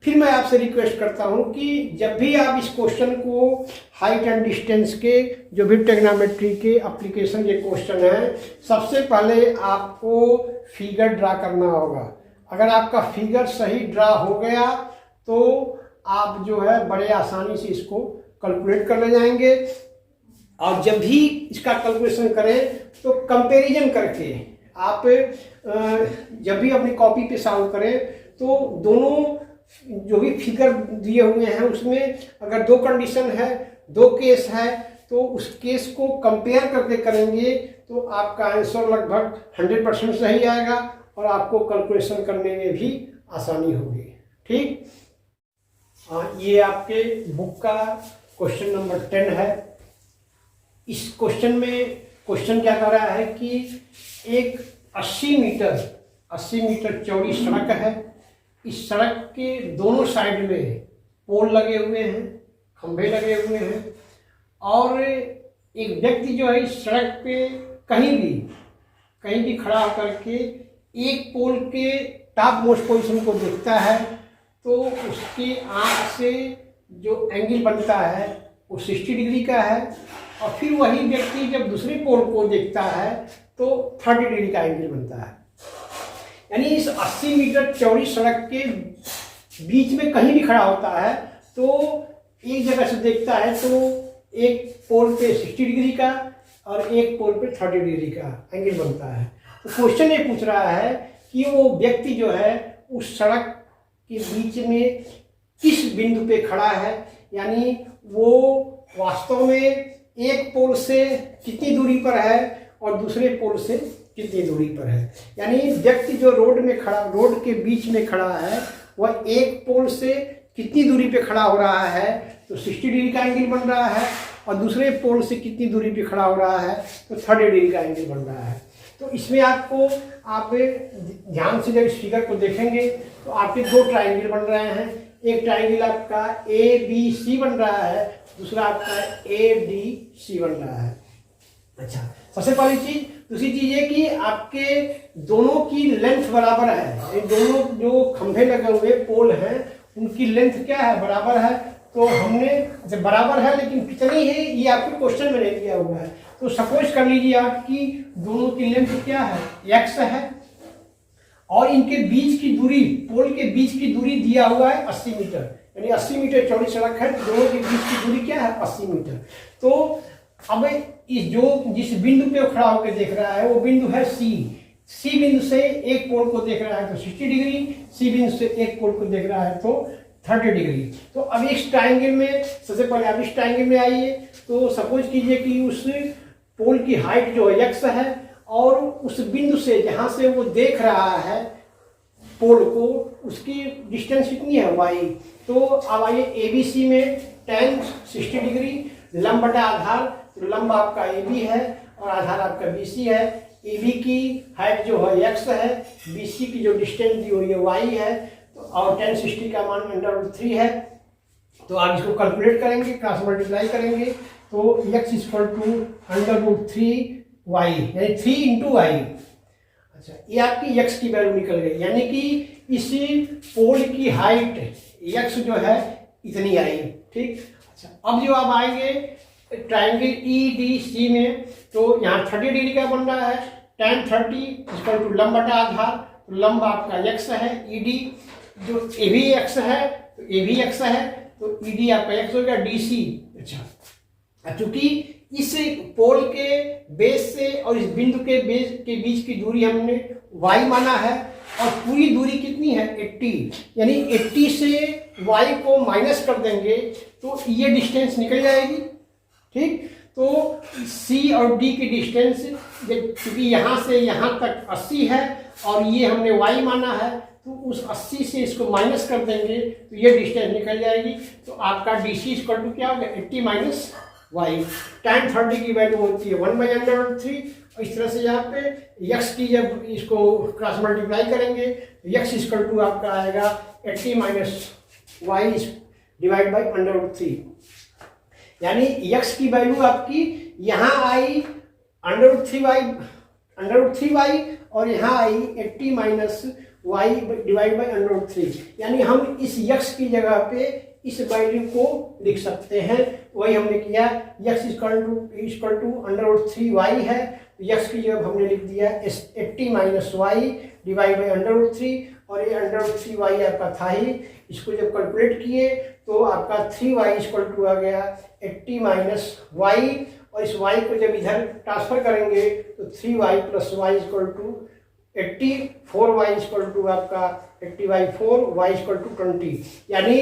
फिर मैं आपसे रिक्वेस्ट करता हूं कि जब भी आप इस क्वेश्चन को हाइट एंड डिस्टेंस के जो भी ट्रिग्नोमेट्री के एप्लीकेशन के क्वेश्चन हैं, सबसे पहले आपको फिगर ड्रा करना होगा। अगर आपका फिगर सही ड्रा हो गया तो आप जो है बड़े आसानी से इसको कैलकुलेट कर ले जाएंगे। और जब भी इसका कैलकुलेशन करें तो कंपैरिजन करके आप जब भी अपनी कॉपी पे सॉल्व करें तो दोनों जो भी फिगर दिए हुए हैं उसमें अगर दो कंडीशन है, दो केस है, तो उस केस को कंपेयर करके करेंगे तो आपका आंसर लगभग 100% सही आएगा और आपको कैलकुलेशन करने में भी आसानी होगी। ठीक, ये आपके बुक का क्वेश्चन नंबर 10 है। इस क्वेश्चन में क्वेश्चन क्या कर रहा है कि एक 80 मीटर चौड़ी सड़क है। इस सड़क के दोनों साइड में पोल लगे हुए हैं, खंभे लगे हुए हैं, और एक व्यक्ति जो है इस सड़क पे कहीं भी खड़ा होकर के एक पोल के टॉप मोस्ट पोजीशन को देखता है तो उसकी आंख से जो एंगल बनता है वो 60 डिग्री का है। और फिर वही व्यक्ति जब दूसरे पोल को देखता है तो 30 डिग्री का एंगल बनता है। यानी इस 80 मीटर चौड़ी सड़क के बीच में कहीं भी खड़ा होता है तो एक जगह से देखता है तो एक पोल पे 60 डिग्री का और एक पोल पे 30 डिग्री का एंगल बनता है। तो क्वेश्चन ये पूछ रहा है कि वो व्यक्ति जो है उस सड़क के बीच में किस बिंदु पे खड़ा है, यानी वो वास्तव में एक पोल से कितनी दूरी पर है और दूसरे पोल से कितनी दूरी पर है। यानी व्यक्ति जो रोड के बीच में खड़ा है वह एक पोल से कितनी दूरी पे खड़ा हो रहा है तो 60 डिग्री का एंगल बन रहा है, और दूसरे पोल से कितनी दूरी पे खड़ा हो रहा है तो 30 डिग्री का एंगल बन रहा है। तो इसमें आपको आप ध्यान से जब इस फिगर को देखेंगे तो आपके दो ट्राइंगल बन रहे हैं। एक ट्राइंगल आपका ABC बन रहा है, दूसरा आपका ADC बन रहा है। अच्छा, सबसे पहली चीज, दूसरी चीज ये कि आपके दोनों की लेंथ बराबर है। ये दोनों जो खंभे लगे हुए पोल हैं उनकी लेंथ क्या है, बराबर है। तो हमने अच्छा बराबर है लेकिन कितनी है ये आपके क्वेश्चन में नहीं दिया हुआ है। तो सपोज कर लीजिए आपकी दोनों की लेंथ क्या है, x है, और इनके बीच की दूरी, पोल के बीच की दूरी दिया हुआ है 80 मीटर, यानी 80 मीटर चौड़ी सड़क है, दोनों के बीच की दूरी क्या है 80 मीटर। तो अब जिस बिंदु पे खड़ा होकर देख रहा है वो बिंदु है सी बिंदु से एक पोल को देख रहा है तो 60 डिग्री, सी बिंदु से एक पोल को देख रहा है तो 30 डिग्री। तो अब इस ट्राइंगल में सबसे पहले आप इस ट्राइंगल में आइए, तो सपोज कीजिए कि उस पोल की हाइट जो है x है, और उस बिंदु से जहां से वो देख रहा है पोल को उसकी डिस्टेंस कितनी है y। तो अब आइए ABC में tan 60 डिग्री, लंब बटा आधार, तो लंब आपका AB है और आधार आपका BC है। AB की हाइट जो है x है, BC की जो डिस्टेंस दी हुई है y है, तो और tan 60 का मान √3 है। तो आप इसको कैलकुलेट करेंगे, क्रॉस मल्टीप्लाई करेंगे, तो x = √3y, यानी 3 × y। अच्छा, ये आपकी x की वैल्यू निकल गई, यानी कि इस पोल की हाइट x जो है इतनी आई। ठीक, अच्छा अब जो आप आएंगे ट्राइंगल EDC में, तो यहाँ 30 डिग्री का बन रहा है, tan 30 = लंब बटा आधार, तो लंब आपका x है, ED जो AB x है तो AB x है, तो ED आपका x हो गया, DC। अच्छा, चूंकि इस पोल के बेस से और इस बिंदु के बेस के बीच की दूरी हमने y माना है, और पूरी दूरी कितनी है 80, यानी 80 से y को माइनस कर देंगे तो ये डिस्टेंस निकल जाएगी। ठीक, तो C और D की डिस्टेंस क्योंकि यहाँ से यहाँ तक 80 है और ये हमने y माना है, तो उस 80 से इसको माइनस कर देंगे तो ये डिस्टेंस निकल जाएगी। तो आपका DC = क्या होगा 80 - y। tan 30 की वैल्यू होती है 1/√3। इस तरह से यहाँ पे x की जब इसको क्रॉस मल्टीप्लाई करेंगे तो x = आपका आएगा 80 - y /√3, यानी x की वैल्यू आपकी यहाँ आई √3y और यहाँ आई 80 - y /√3, यानी हम इस x की जगह पे इस वैल्यू को लिख सकते हैं। वही हमने किया, x = √3y है, तो x की जगह हमने लिख दिया 80 - y /√3, और ये √3y आपका था ही। इसको जब कैलकुलेट किए तो आपका 3y = आ गया 80 - y, और इस y को जब इधर ट्रांसफर करेंगे तो 3y + y = 80, 4y = आपका 80/4, y = 20, यानी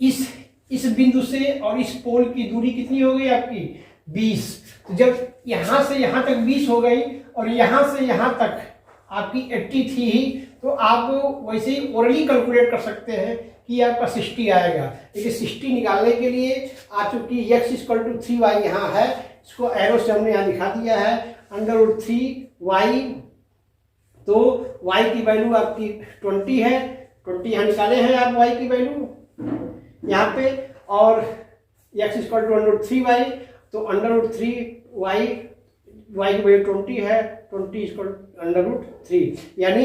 इस बिंदु से और इस पोल की दूरी कितनी हो गई आपकी 20। तो जब यहाँ से यहाँ तक 20 हो गई और यहाँ से यहाँ तक आपकी 80 थी ही, तो आप वैसे ही ओरली कैलकुलेट कर सकते हैं कि आपका 60 आएगा। लेकिन 60 निकालने के लिए आप चूंकि x = 3y यहाँ है, इसको एरो से हमने यहाँ दिखा दिया है √3y, तो y की वैल्यू आपकी 20 है, 20 यहाँ निकाले हैं आप y की वैल्यू यहाँ पे, और x = √3y, तो √3y, y की वैल्यू 20 है, 20 = √3, यानी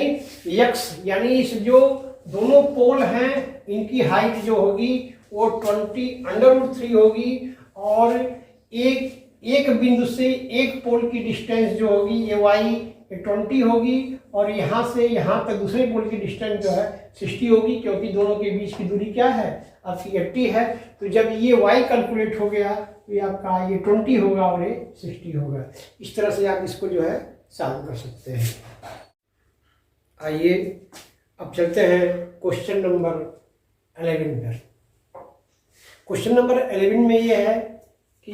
x, यानी इस जो दोनों पोल हैं इनकी हाइट जो होगी वो 20 √3 होगी, और एक बिंदु से एक पोल की डिस्टेंस जो होगी ये y 20 होगी, और यहाँ से यहाँ तक दूसरे पोल की डिस्टेंस जो है 60 होगी, क्योंकि दोनों के बीच की दूरी क्या है आपकी 80 है। तो जब ये y कैलकुलेट हो गया तो ये आपका ये 20 होगा और ये 60 होगा। इस तरह से आप इसको जो है सॉल्व कर सकते हैं। आइए अब चलते हैं क्वेश्चन नंबर 11 पर। क्वेश्चन नंबर 11 में ये है कि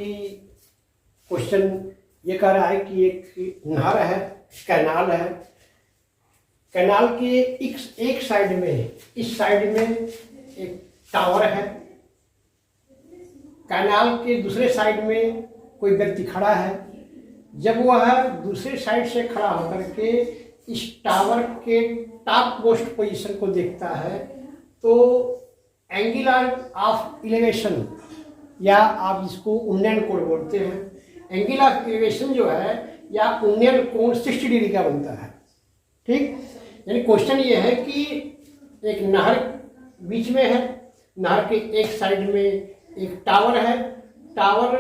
क्वेश्चन ये कह रहा है कि एक नहर है, कैनाल है, कैनाल के एक साइड में, इस साइड में एक टावर है, कैनाल के दूसरे साइड में कोई व्यक्ति खड़ा है। जब वह दूसरे साइड से खड़ा होकर के इस टावर के टॉप मोस्ट पोजीशन को देखता है, तो एंगल ऑफ इलेवेशन, या आप इसको उन्नयन कोण बोलते हैं, एंगल ऑफ इलेवेशन जो है या उन्नयन कोण 60 डिग्री का बनता है। ठीक, यानी क्वेश्चन ये है कि एक नहर बीच में है नहर के एक साइड में एक टावर है, टावर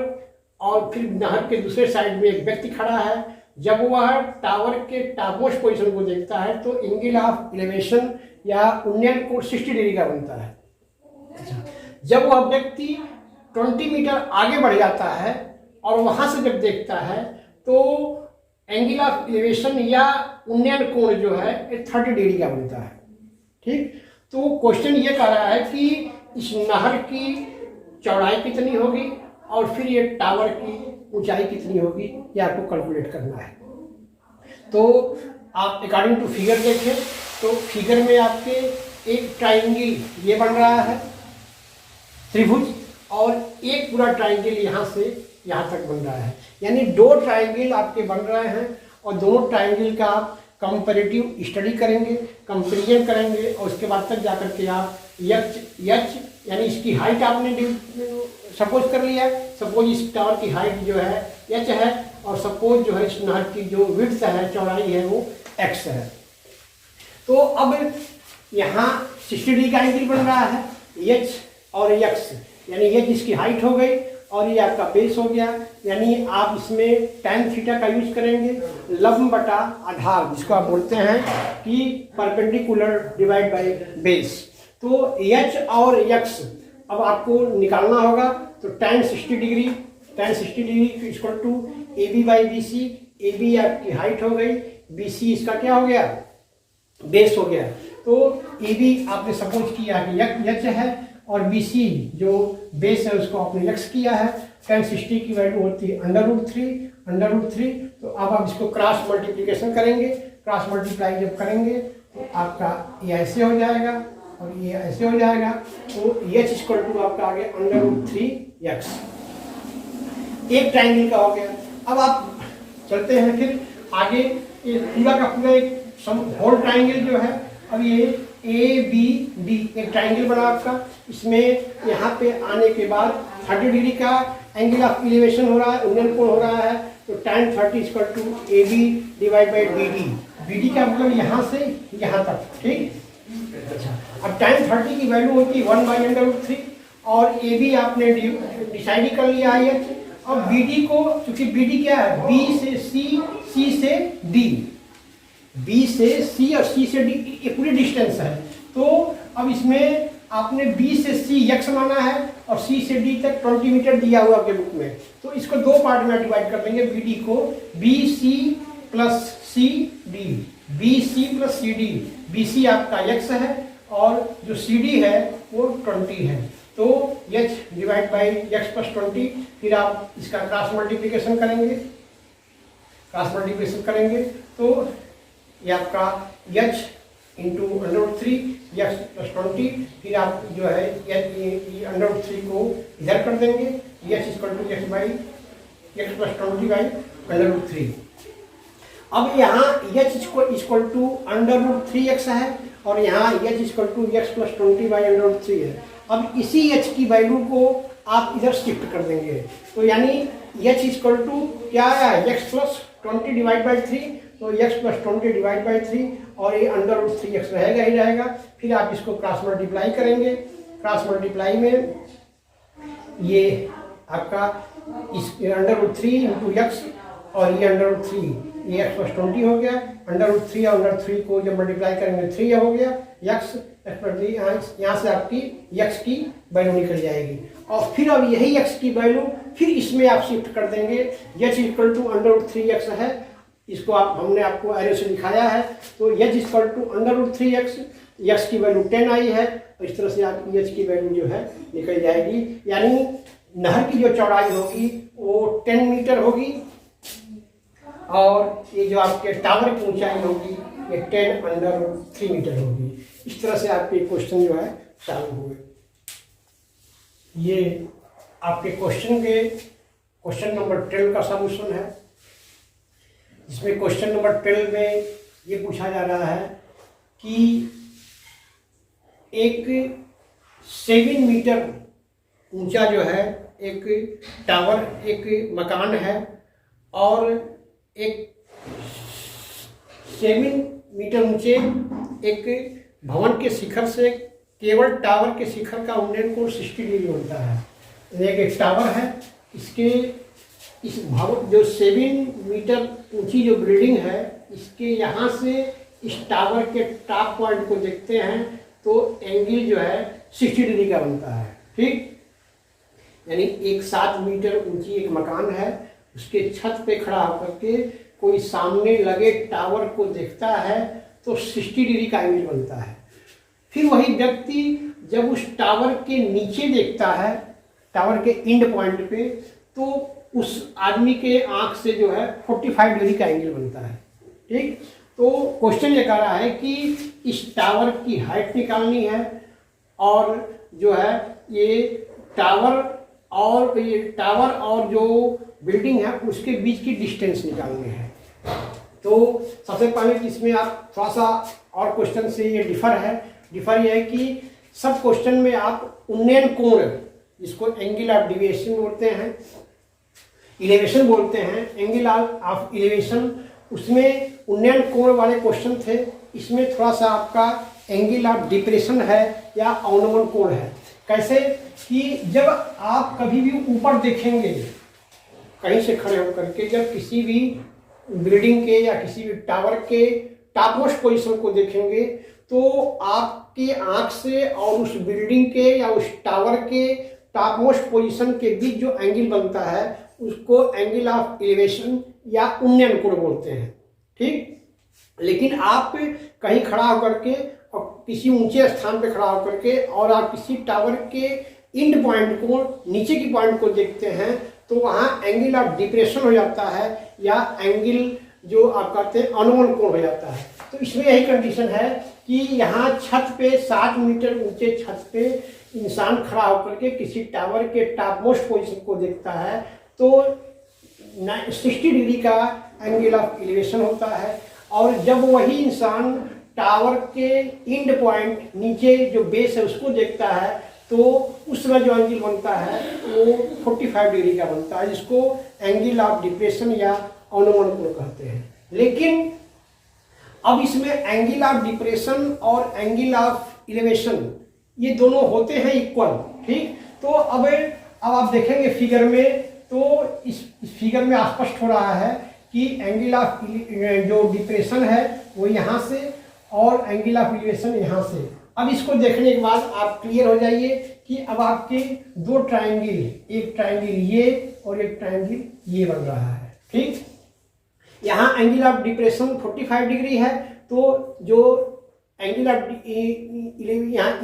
और फिर नहर के दूसरे साइड में एक व्यक्ति खड़ा है। जब वह टावर के टॉपमोस्ट पोजीशन को देखता है तो एंगल ऑफ एलिवेशन या उन्नयन कोण 60 डिग्री का बनता है। जब वह व्यक्ति 20 मीटर आगे बढ़ जाता है और वहां से जब देखता है तो एंगल ऑफ एलिवेशन या उन्नयन कोण जो है 30 डिग्री का बनता है। ठीक, तो क्वेश्चन ये कह रहा है कि इस नहर की चौड़ाई कितनी होगी और फिर ये टावर की ऊंचाई कितनी होगी, ये आपको कैलकुलेट करना है। तो आप अकॉर्डिंग टू फिगर देखें तो फिगर में आपके एक ट्राइंगल ये बन रहा है त्रिभुज, और एक पूरा ट्राइंगल यहाँ से यहाँ तक बन रहा है, यानी 2 ट्राइंगल आपके बन रहे हैं और दोनों ट्राइंगल का आप कंपैरेटिव स्टडी करेंगे, कंपेरिजन करेंगे और उसके बाद तक जाकर के आप यच यानी इसकी हाइट आपने सपोज कर लिया। सपोज इस टावर की हाइट जो है एच है और सपोज जो है इस नहर की जो विड्थ है, चौड़ाई है, वो एक्स है। तो अब यहाँ 60 डिग्री का एंगल बन रहा है एच और एक्स, यानी एच इसकी हाइट हो गई और ये आपका बेस हो गया। यानी आप इसमें tan थीटा का यूज करेंगे, लंब बटा आधार जिसको आप बोलते हैं कि परपेंडिकुलर डिवाइड बाय बेस। तो एच और एक्स अब आपको निकालना होगा। तो tan 60 degree equal to A B by B C. A B आपकी हाइट हो गई, बी सी इसका क्या हो गया, बेस हो गया। तो ए बी आपने सपोज किया कि एच है और बी सी जो बेस है उसको आपने एक्स किया है। tan 60 की वैल्यू होती है √3। तो अब आप इसको क्रॉस मल्टीप्लिकेशन करेंगे, क्रॉस मल्टीप्लाई जब करेंगे तो आपका ये ऐसे हो जाएगा और ये ऐसे हो जाएगा। तो एच इक्वल टू आपका आ गया √3x, एक ट्राइंगल का हो गया। अब आप चलते हैं फिर आगे, ये पूरा का पूरा एक होल ट्राइंगल जो है, अब ये ए बी डी एक ट्राइंगल बना आपका। इसमें यहाँ पे आने के बाद 30 डिग्री का एंगल ऑफ एलिवेशन हो रहा है, उन्नयन कोण हो रहा है। तो tan 30 equal to A B divide by B D. B D का मतलब यहाँ से यहाँ तक। ठीक, अच्छा, अब tan 30 की वैल्यू होती है 1/√3 और ए बी आपने डिसाइड ही कर लिया है। अब बी डी को, क्योंकि बी डी क्या है, बी से सी, सी से डी, बी से सी और सी से डी ये पूरी डिस्टेंस है। तो अब इसमें आपने बी से सी एक्स माना है और सी से डी तक 20 मीटर दिया हुआ आपके बुक में। तो इसको 2 पार्ट में डिवाइड कर देंगे बी डी को, B C plus C D, B C plus C D. B C आपका एक्स है और जो सी डी है वो 20 है। तो H divide by x plus 20। फिर आप इसका क्रॉस मल्टीप्लिकेशन करेंगे तो ये आपका h इंटू √3 एक्स प्लस 20। फिर आप जो है √3 को इधर कर देंगे, h equal to x plus 20 by √3। अब यहाँ h इक्वल टू √3x है और यहाँ h equal to x plus 20 by √3 है। अब इसी h की वैल्यू को आप इधर शिफ्ट कर देंगे। तो यानी h इक्वल टू क्या है, x प्लस 20 डिवाइड बाई 3। तो x प्लस 20 डिवाइड बाई 3 और ये √3x रहेगा ही रहेगा। फिर आप इसको क्रॉस मल्टीप्लाई करेंगे, क्रॉस मल्टीप्लाई में ये आपका इस √3 इंटू एक्स और ये √3, ये x प्लस 20 हो गया। √3 और √3 को जब मल्टीप्लाई करेंगे 3 हो गया x प्लस 3। यहाँ से आपकी x की वैल्यू निकल जाएगी और फिर अब यही x की वैल्यू फिर इसमें आप शिफ्ट कर देंगे। h इक्वल टू √3x है, इसको हमने आपको एरो से दिखाया है। तो h equal to √3x, x की वैल्यू 10 आई है और इस तरह से आपकी h की वैल्यू जो है निकल जाएगी। यानी नहर की जो चौड़ाई होगी वो 10 मीटर होगी और ये जो आपके टावर की ऊंचाई होगी ये 10√3 मीटर होगी। इस तरह से आपके क्वेश्चन जो है सॉल्व हुए। ये आपके क्वेश्चन नंबर 12 का सॉल्यूशन है, जिसमें क्वेश्चन नंबर 12 में ये पूछा जा रहा है कि एक 7 मीटर ऊंचा जो है एक टावर, एक मकान है और एक 7 मीटर ऊंचे एक भवन के शिखर से केवल टावर के शिखर का उन्नयन कोण 60 डिग्री होता है। एक टावर है, इसके इस भवन जो 7 मीटर ऊंची जो बिल्डिंग है, इसके यहाँ से इस टावर के टॉप पॉइंट को देखते हैं तो एंगल जो है 60 डिग्री का बनता है। ठीक, यानी एक 7 मीटर ऊंची एक मकान है, उसके छत पे खड़ा होकर के कोई सामने लगे टावर को देखता है तो 60 डिग्री का एंगल बनता है। फिर वही व्यक्ति जब उस टावर के नीचे देखता है, टावर के एंड पॉइंट पे, तो उस आदमी के आंख से जो है 45 डिग्री का एंगल बनता है। ठीक, तो क्वेश्चन ये कह रहा है कि इस टावर की हाइट निकालनी है और जो है ये टावर और जो बिल्डिंग है उसके बीच की डिस्टेंस निकालनी है। तो सबसे पहले इसमें आप थोड़ा सा और क्वेश्चन से ये डिफर ये है कि सब क्वेश्चन में आप उन्नयन कोण, जिसको एंगल ऑफ डिविएशन बोलते हैं, इलेवेशन बोलते हैं, एंगल ऑफ इलेवेशन, उसमें उन्नयन कोण वाले क्वेश्चन थे। इसमें थोड़ा सा आपका एंगल ऑफ डिप्रेशन है या अवनमन कोण है। कैसे कि जब आप कभी भी ऊपर देखेंगे कहीं से खड़े होकर के, जब किसी भी बिल्डिंग के या किसी भी टावर के टॉप मोस्ट पोजीशन को देखेंगे तो आपकी आंख से और उस बिल्डिंग के या उस टावर के टॉप मोस्ट पोजीशन के बीच जो एंगल बनता है उसको एंगल ऑफ एलिवेशन या उन्नयन कोण बोलते हैं। ठीक, लेकिन आप कहीं खड़ा होकर के और किसी ऊंचे स्थान पे खड़ा होकर के और आप किसी टावर के एंड पॉइंट को, नीचे की पॉइंट को देखते हैं तो वहाँ एंगल ऑफ डिप्रेशन हो जाता है या एंगल जो आप कहते हैं अनुमान कोण हो जाता है। तो इसमें यही कंडीशन है कि यहाँ छत पे 7 मीटर ऊंचे छत पे इंसान खड़ा होकर के किसी टावर के टॉप मोस्ट पोजीशन को देखता है तो 60 डिग्री का एंगल ऑफ एलिवेशन होता है। और जब वही इंसान टावर के एंड पॉइंट नीचे जो बेस है उसको देखता है तो उस समय जो एंगल बनता है वो 45 डिग्री का बनता है, जिसको एंगल ऑफ डिप्रेशन या अवनमन कोण कहते हैं। लेकिन अब इसमें एंगल ऑफ डिप्रेशन और एंगल ऑफ इलेवेशन ये दोनों होते हैं इक्वल। ठीक, तो अब आप देखेंगे फिगर में तो इस फिगर में स्पष्ट हो रहा है कि एंगल ऑफ जो डिप्रेशन है वो यहाँ से और एंगल ऑफ इलिवेशन यहाँ से। अब इसको देखने के बाद आप क्लियर हो जाइए कि अब आपके दो ट्रायंगल, एक ट्रायंगल ये और एक ट्रायंगल ये बन रहा है। ठीक, यहाँ एंगल ऑफ डिप्रेशन 45 डिग्री है तो जो एंगल ऑफ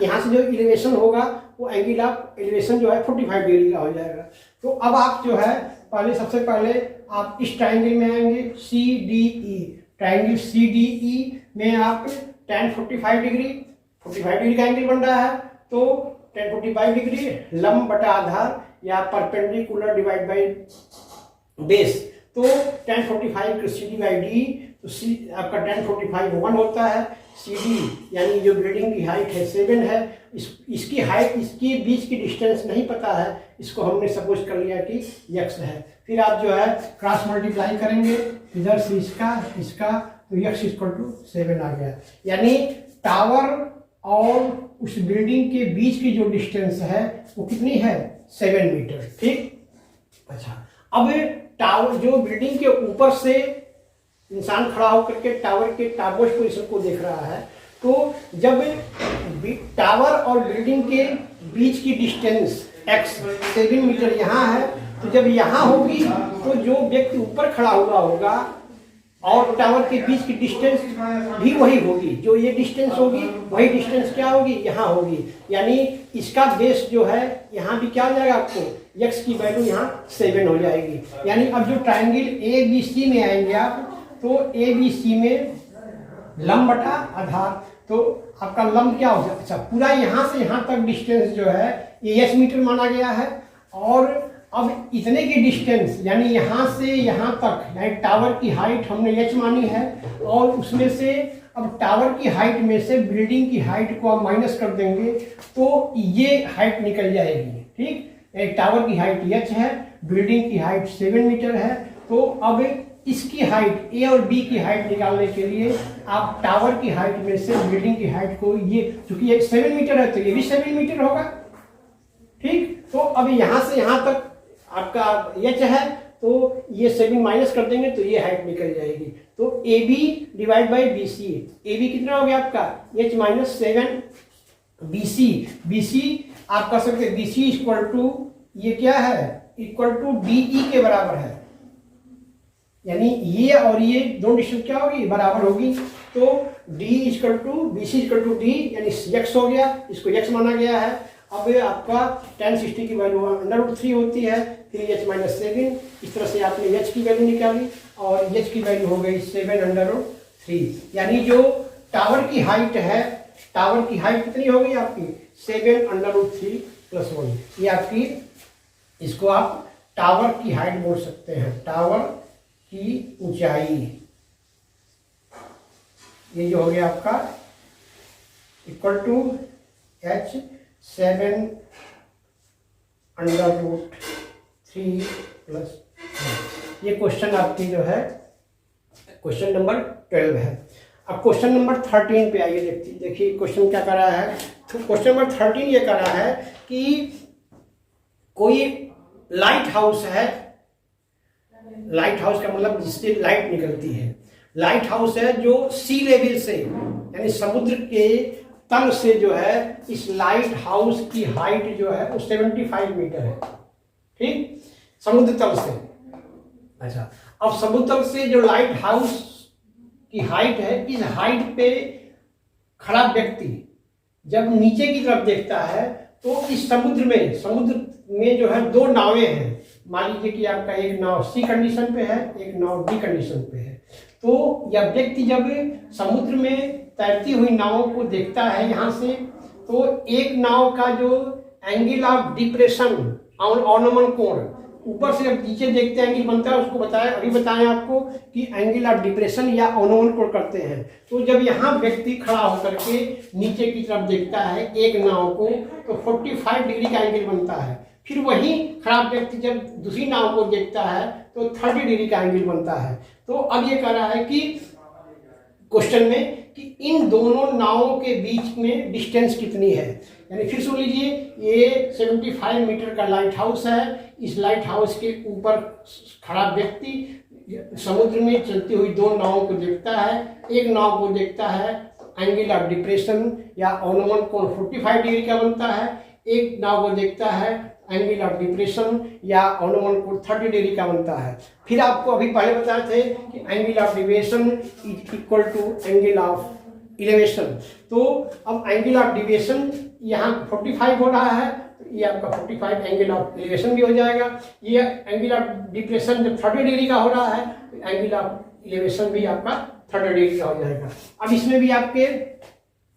यहाँ से जो इलिवेशन होगा वो एंगल ऑफ एलिवेशन जो है 45 डिग्री का हो जाएगा। तो अब आप जो है सबसे पहले आप इस ट्रायंगल में आएंगे CDE, ट्रायंगल CDE में आप tan 45 डिग्री का एंगल बन रहा है तो tan 45 डिग्री लंब बटा आधार या परपेंडिकुलर डिवाइड बाय बेस, तो tan 45 CD/D, तो C आपका tan 45 1 होता है। CD यानी जो बिल्डिंग की हाइट है 7 है, इसकी हाइट, इसकी बीच की डिस्टेंस नहीं पता है, इसको हमने सपोज कर लिया कि x है। फिर आप जो है क्रॉस मल्टीप्लाई करेंगे इधर से इसका तो x = 7 आ गया। यानी टावर और उस बिल्डिंग के बीच की जो डिस्टेंस है वो कितनी है 7 मीटर। ठीक, अच्छा, अब टावर जो बिल्डिंग के ऊपर से इंसान खड़ा होकर के टावर के टॉप मोस्ट पोजीशन को देख रहा है तो जब टावर और बिल्डिंग के बीच की डिस्टेंस x 7 मीटर यहाँ है तो जब यहाँ होगी तो जो व्यक्ति ऊपर खड़ा हुआ होगा और टावर के बीच की डिस्टेंस भी वही होगी, जो ये डिस्टेंस होगी वही डिस्टेंस क्या होगी यहाँ होगी। यानी इसका बेस जो है यहाँ भी क्या हो जाएगा, आपको x की वैल्यू यहाँ 7 हो जाएगी। यानी अब जो ट्रायंगल ABC में आएंगे आप तो ABC में लंब बटा आधार, तो आपका लंब क्या हो जाएगा, अच्छा पूरा यहाँ से यहाँ तक डिस्टेंस जो है ये h मीटर माना गया है और अब इतने की डिस्टेंस यानी यहाँ से यहाँ तक यानी टावर की हाइट हमने h मानी है और उसमें से अब टावर की हाइट में से बिल्डिंग की हाइट को आप माइनस कर देंगे तो ये हाइट निकल जाएगी। ठीक, टावर की हाइट h है, बिल्डिंग की हाइट 7 मीटर है, तो अब इसकी हाइट ए और बी की हाइट निकालने के लिए आप टावर की हाइट में से बिल्डिंग की हाइट को, ये चूंकि ये 7 मीटर है तो ये भी 7 मीटर होगा, ठीक। तो अब यहाँ से यहाँ तक आपका एच है, तो ये 7 माइनस कर देंगे तो ये हाइट निकल जाएगी। तो A B divide by B C, A B कितना हो गया आपका एच माइनस 7, बी सी आप कह सकते बी सी इक्वल टू, ये क्या है, इक्वल टू डी ई के बराबर है, यानी ये और ये दोनों डिस्टेंस क्या होगी, बराबर होगी। तो d equal to B C equal to D, यानी x हो गया, इसको x माना गया है। अब आपका tan 60 की वैल्यू √3 होती है, फिर h माइनस 7, इस तरह से आपने h की वैल्यू निकाली और h की वैल्यू हो गई 7√3, यानी जो टावर की हाइट है, टावर की हाइट कितनी हो गई आपकी 7√3 + 1, ये आपकी, इसको आप टावर की हाइट बोल सकते हैं, टावर की ऊंचाई। ये जो हो गया आपका इक्वल टू h 7√3 + 1। ये क्वेश्चन आपकी जो है क्वेश्चन नंबर 12 है। अब क्वेश्चन नंबर 13 पे आइए, देखिए क्वेश्चन क्या कर रहा है। तो क्वेश्चन नंबर 13 ये कर रहा है कि कोई लाइट हाउस है, लाइट हाउस का मतलब जिससे लाइट निकलती है, लाइट हाउस है जो सी लेवल से, यानी समुद्र के तल से जो है, इस लाइट हाउस की हाइट जो है वो 75 मीटर है, ठीक, समुद्र तल से। अच्छा, अब समुद्र तल से जो लाइट हाउस की हाइट है, इस हाइट पे खड़ा व्यक्ति जब नीचे की तरफ देखता है तो इस समुद्र में जो है दो नावें हैं। मान लीजिए कि आपका एक नाव सी कंडीशन पे है, एक नाव डी कंडीशन पे है। तो यह व्यक्ति जब समुद्र में तैरती हुई नावों को देखता है यहाँ से, तो एक नाव का जो एंगल ऑफ डिप्रेशन, अवनमन कोण, ऊपर से जब नीचे देखते हैं एंगल बनता है, उसको अभी बताएं आपको कि एंगल ऑफ डिप्रेशन या अवनमन कोण करते हैं। तो जब यहाँ व्यक्ति खड़ा होकर के नीचे की तरफ देखता है एक नाव को, तो 45 डिग्री का एंगल बनता है। फिर वही खड़ा व्यक्ति जब दूसरी नाव को देखता है तो 30 डिग्री का एंगल बनता है। तो अब ये कह रहा है कि क्वेश्चन में कि इन दोनों नावों के बीच में डिस्टेंस कितनी है। यानी फिर सुन लीजिए, ये 75 मीटर का लाइट हाउस है। इस लाइट हाउस के ऊपर खड़ा व्यक्ति समुद्र में चलती हुई दो नावों को देखता है। एक नाव को देखता है एंगल ऑफ डिप्रेशन या अवनमन कोण 45 डिग्री का बनता है, एक नाव को देखता है एंगल ऑफ डिप्रेशन या अवनमन कोण 30 डिग्री का बनता है। फिर आपको अभी पहले बताए थे कि angle of deviation is equal to angle of elevation. तो अब एंगल ऑफ डिविएशन यहाँ 45 हो रहा है, तो ये आपका 45 एंगल ऑफ इलेवेशन भी हो जाएगा। ये एंगल ऑफ डिप्रेशन जब 30 डिग्री का हो रहा है, तो एंगल ऑफ इलेवेशन भी आपका 30 डिग्री का हो जाएगा। अब इसमें भी आपके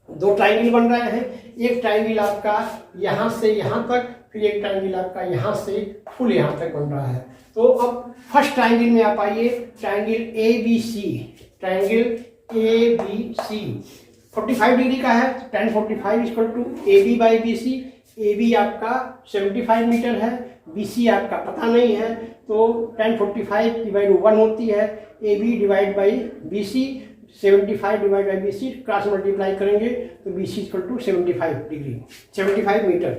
दो ट्राइंगल बन रहे हैं। एक ट्राइंगल आपका यहाँ से यहाँ तक, फिर एक ट्राइंगल आपका यहाँ से फुल यहाँ तक बन रहा है। तो अब फर्स्ट ट्राइंगल में आप आइए, triangle A B C, triangle A B C 45 degree का है। tan 45 equal to A B by B C. A B आपका 75 मीटर है, बी सी आपका पता नहीं है, तो tan 45 डिवाइड 1 होती है। A B divide by B C, 75 divide by B C, cross multiply करेंगे तो B C equal to 75 degree, 75 metre.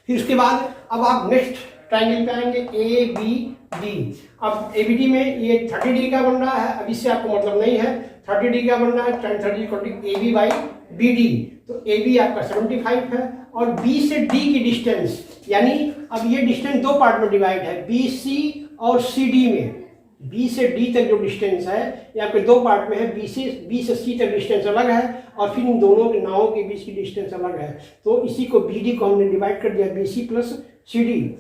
फिर उसके बाद अब आप नेक्स्ट ट्राइंगल पे आएंगे ए बी डी। अब ए बी डी में ये 30 डिग्री का बन रहा है, अब इससे आपको मतलब नहीं है, 30 डिग्री का बन रहा है, tan 30 equal to A B by B D. तो ए बी आपका 75 है और बी से डी की डिस्टेंस, यानी अब ये डिस्टेंस दो पार्ट में डिवाइड है, बी सी और सी डी में। बी से डी तक जो डिस्टेंस है ये आपके दो पार्ट में है, बी से सी तक डिस्टेंस अलग है और फिर इन दोनों के नावों के बीच की डिस्टेंस अलग है। तो इसी को बी डी को हमने डिवाइड कर दिया, B C plus C D.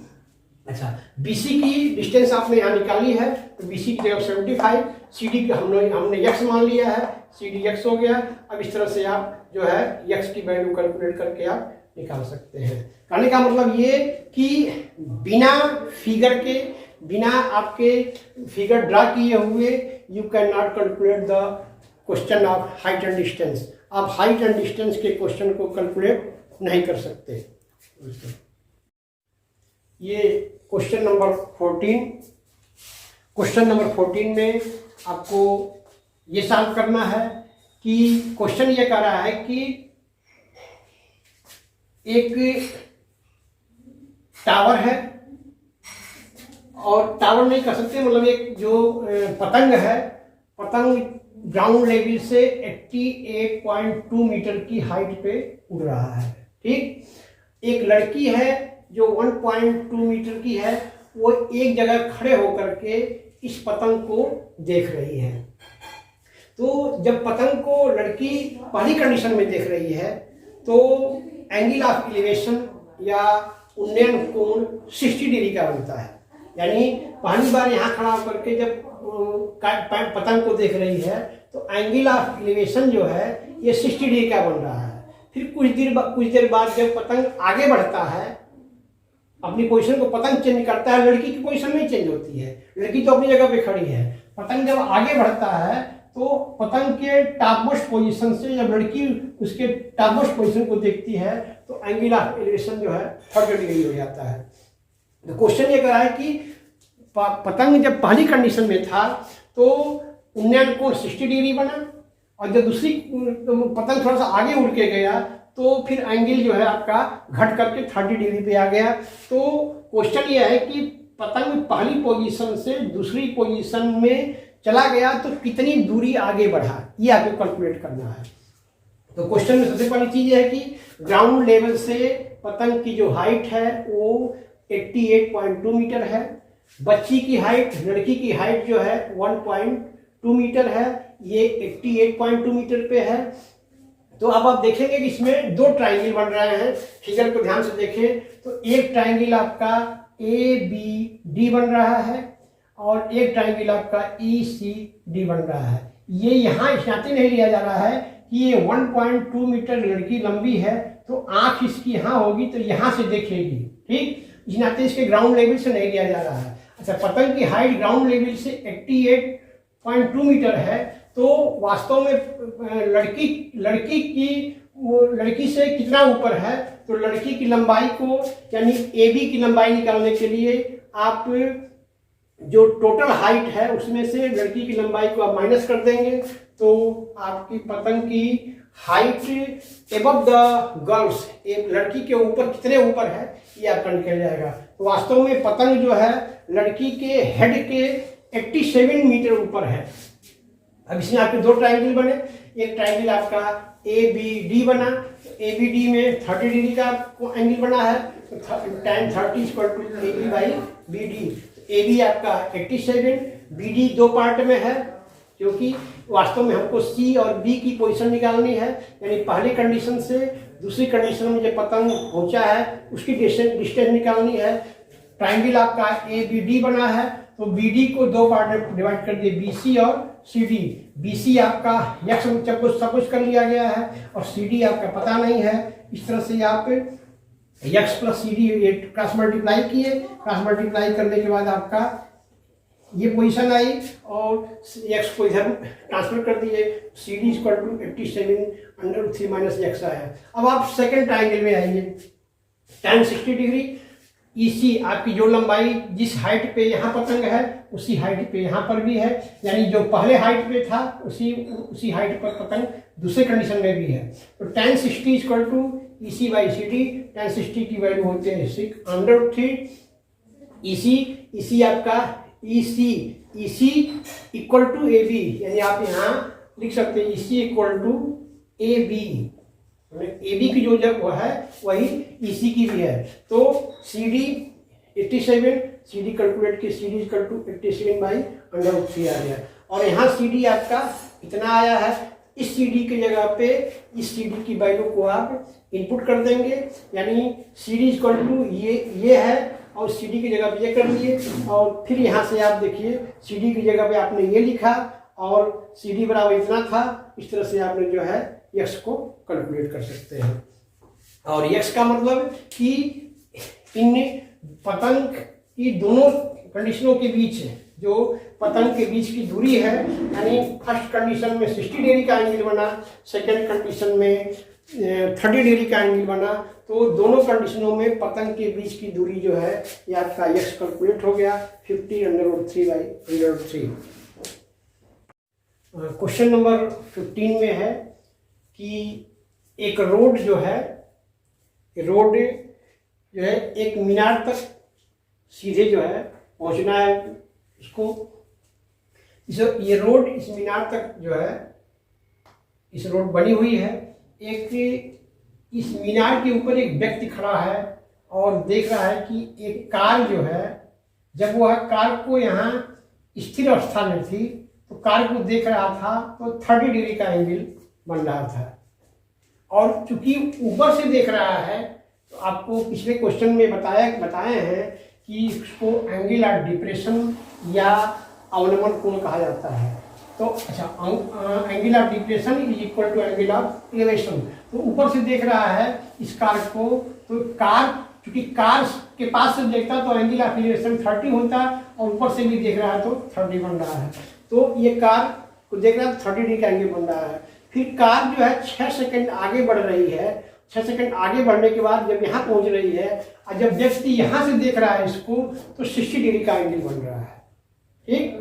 अच्छा, बी सी की डिस्टेंस आपने यहाँ निकाली है, तो बी सी की जगह 75, सी डी हमने एक्स मान लिया है, सी डी एक्स हो गया। अब इस तरह से आप जो है एक्स की वैल्यू कैलकुलेट करके आप निकाल सकते हैं। कहने का मतलब ये कि बिना फिगर के, बिना आपके फिगर ड्रा किए हुए you can not calculate the question of height and distance. आप हाइट एंड डिस्टेंस के क्वेश्चन को कैलकुलेट नहीं कर सकते। ये क्वेश्चन नंबर 14। क्वेश्चन नंबर 14 में आपको ये सॉल्व करना है कि क्वेश्चन ये कह रहा है कि एक टावर है, और टावर नहीं कह सकते, मतलब एक जो पतंग है, पतंग ग्राउंड लेवल से 88.2 मीटर की हाइट पे उड़ रहा है। ठीक, एक लड़की है जो 1.2 मीटर की है, वो एक जगह खड़े होकर के इस पतंग को देख रही है। तो जब पतंग को लड़की पहली कंडीशन में देख रही है तो एंगल ऑफ एलिवेशन या उन्नयन कोण 60 डिग्री का बनता है। यानी पहली बार यहाँ खड़ा होकर के जब पतंग को देख रही है तो एंगल ऑफ एलिवेशन जो है ये 60 डिग्री का बन रहा है। फिर कुछ देर बाद जब पतंग आगे बढ़ता है, अपनी पोजीशन को पतंग चेंज करता है, लड़की की पोजीशन नहीं चेंज होती है, लड़की तो अपनी जगह पे खड़ी है। पतंग जब आगे बढ़ता है तो पतंग के टॉप मोस्ट पोजीशन से जब लड़की उसके टॉप मोस्ट पोजीशन को देखती है तो एंगल ऑफ एलिवेशन जो है 30 डिग्री हो जाता है। तो क्वेश्चन ये कर रहा है कि पतंग जब पहली कंडीशन में था तो उन्नयन कोण 60 डिग्री बना, और जब दूसरी पतंग थोड़ा सा आगे उड़ के गया तो फिर एंगल जो है आपका घट करके 30 डिग्री पे आ गया। तो क्वेश्चन ये है कि पतंग पहली पोजीशन से दूसरी पोजीशन में चला गया तो कितनी दूरी आगे बढ़ा, ये आपको कैलकुलेट करना है। तो क्वेश्चन में सबसे पहली चीज है कि ग्राउंड लेवल से पतंग की जो हाइट है वो 88.2 मीटर है। बच्ची की हाइट, लड़की की हाइट जो है 1.2 मीटर है, ये 88.2 मीटर पे है। तो अब आप देखेंगे कि इसमें दो ट्राइंगल बन रहे हैं। फिगर को ध्यान से देखें तो एक ट्राइंगल आपका ABD बन रहा है और एक ट्राइंगल आपका ECD बन रहा है। ये यहाँ इस नाते नहीं लिया जा रहा है कि ये 1.2 मीटर लड़की लंबी है तो आंख इसकी यहाँ होगी तो यहाँ से देखेगी। ठीक, इस नाते इसके ग्राउंड लेवल से नहीं लिया जा रहा है। अच्छा, पतंग की हाइट ग्राउंड लेवल से 88.2 मीटर है तो वास्तव में लड़की से कितना ऊपर है, तो लड़की की लंबाई को यानी AB की लंबाई निकालने के लिए आप जो टोटल हाइट है उसमें से लड़की की लंबाई को आप माइनस कर देंगे तो आपकी पतंग की हाइट एबव द गर्ल्स, लड़की के ऊपर कितने ऊपर है ये आपका निकल जाएगा। तो वास्तव में पतंग जो है लड़की के हेड के 87 मीटर ऊपर है। अब इसमें आपके दो ट्राइंगल बने, एक ट्राइंगल आपका ABD बना, ABD में 30 डिग्री का एंगल बना है तो tan 30 = AB/BD। AB आपका 87, BD दो पार्ट में है क्योंकि वास्तव में हमको C और B की पोजीशन निकालनी है। यानी पहली कंडीशन से दूसरी कंडीशन में जो पतंग पहुंचा है उसकी डिस्टेंस निकालनी है। ट्राइंगल आपका ABD बना है तो BD को दो पार्ट में डिवाइड कर दिए, BC और CD। BC आपका x सपोज कर लिया गया है और CD आपका पता नहीं है। इस तरह से आप x + CD क्रॉस मल्टीप्लाई किए, क्रॉस मल्टीप्लाई करने के बाद आपका ये पोजीशन आई और x को इधर ट्रांसफर कर दिए, CD = 87√3 - x आया। अब आप सेकंड ट्राइंगल में आइए, tan 60 डिग्री। EC आपकी जो लंबाई जिस हाइट पे यहाँ पतंग है उसी हाइट पे यहाँ पर भी है, यानी जो पहले हाइट पे था उसी हाइट पर पतंग दूसरे कंडीशन में भी है। तो tan 60 = EC/CD। tan 60 की वैल्यू होते हैं 6√3। EC आपका EC = AB, यानी आप यहाँ लिख सकते हैं EC = AB। AB की जो जब है वही EC की भी है। तो CD 87, CD कैलकुलेट की CD = 87/√3 आ गया और यहाँ CD आपका इतना आया है। इस CD की जगह पे इस CD की वैल्यू को आप इनपुट कर देंगे, यानी CD = ये है और CD की जगह पे ये कर लिए और फिर यहाँ से आप देखिए CD की जगह पे आपने ये लिखा और CD बराबर इतना था। इस तरह से आपने जो है x को कैलकुलेट कर सकते हैं। और x का मतलब कि इन पतंग की दोनों कंडीशनों के बीच जो पतंग के बीच की दूरी है, यानी फर्स्ट कंडीशन में 60 डिग्री का एंगल बना, सेकेंड कंडीशन में 30 डिग्री का एंगल बना, तो दोनों कंडीशनों में पतंग के बीच की दूरी जो है ये आपका यक्स कैलकुलेट हो गया 50√3/√3। क्वेश्चन नंबर 15 में है कि एक रोड जो है एक मीनार तक सीधे जो है पहुंचना है उसको। ये रोड इस मीनार तक जो है इस रोड बनी हुई है। एक इस मीनार के ऊपर एक व्यक्ति खड़ा है और देख रहा है कि एक कार जो है, जब वह कार को यहाँ स्थिर अवस्था में थी तो कार को देख रहा था तो 30 डिग्री का एंगल बन रहा था, और चूंकि ऊपर से देख रहा है तो आपको पिछले क्वेश्चन में बताए हैं कि इसको एंगल ऑफ डिप्रेशन या अवनमन कोण कहा जाता है। तो अच्छा, angle of depression is equal to angle of elevation. तो ऊपर से देख रहा है इस कार को, तो कार चूंकि कार के पास से देखता तो एंगल ऑफ एलिवेशन 30 होता, और ऊपर से भी देख रहा है तो 30 बन रहा है। तो ये कार को देख रहा है 30 डिग्री का एंगल बन रहा है। फिर कार जो है 6 सेकंड आगे बढ़ रही है। 6 सेकंड आगे बढ़ने के बाद जब यहाँ पहुँच रही है और जब व्यक्ति यहाँ से देख रहा है इसको तो 60 डिग्री का एंगल बन रहा है। ठीक,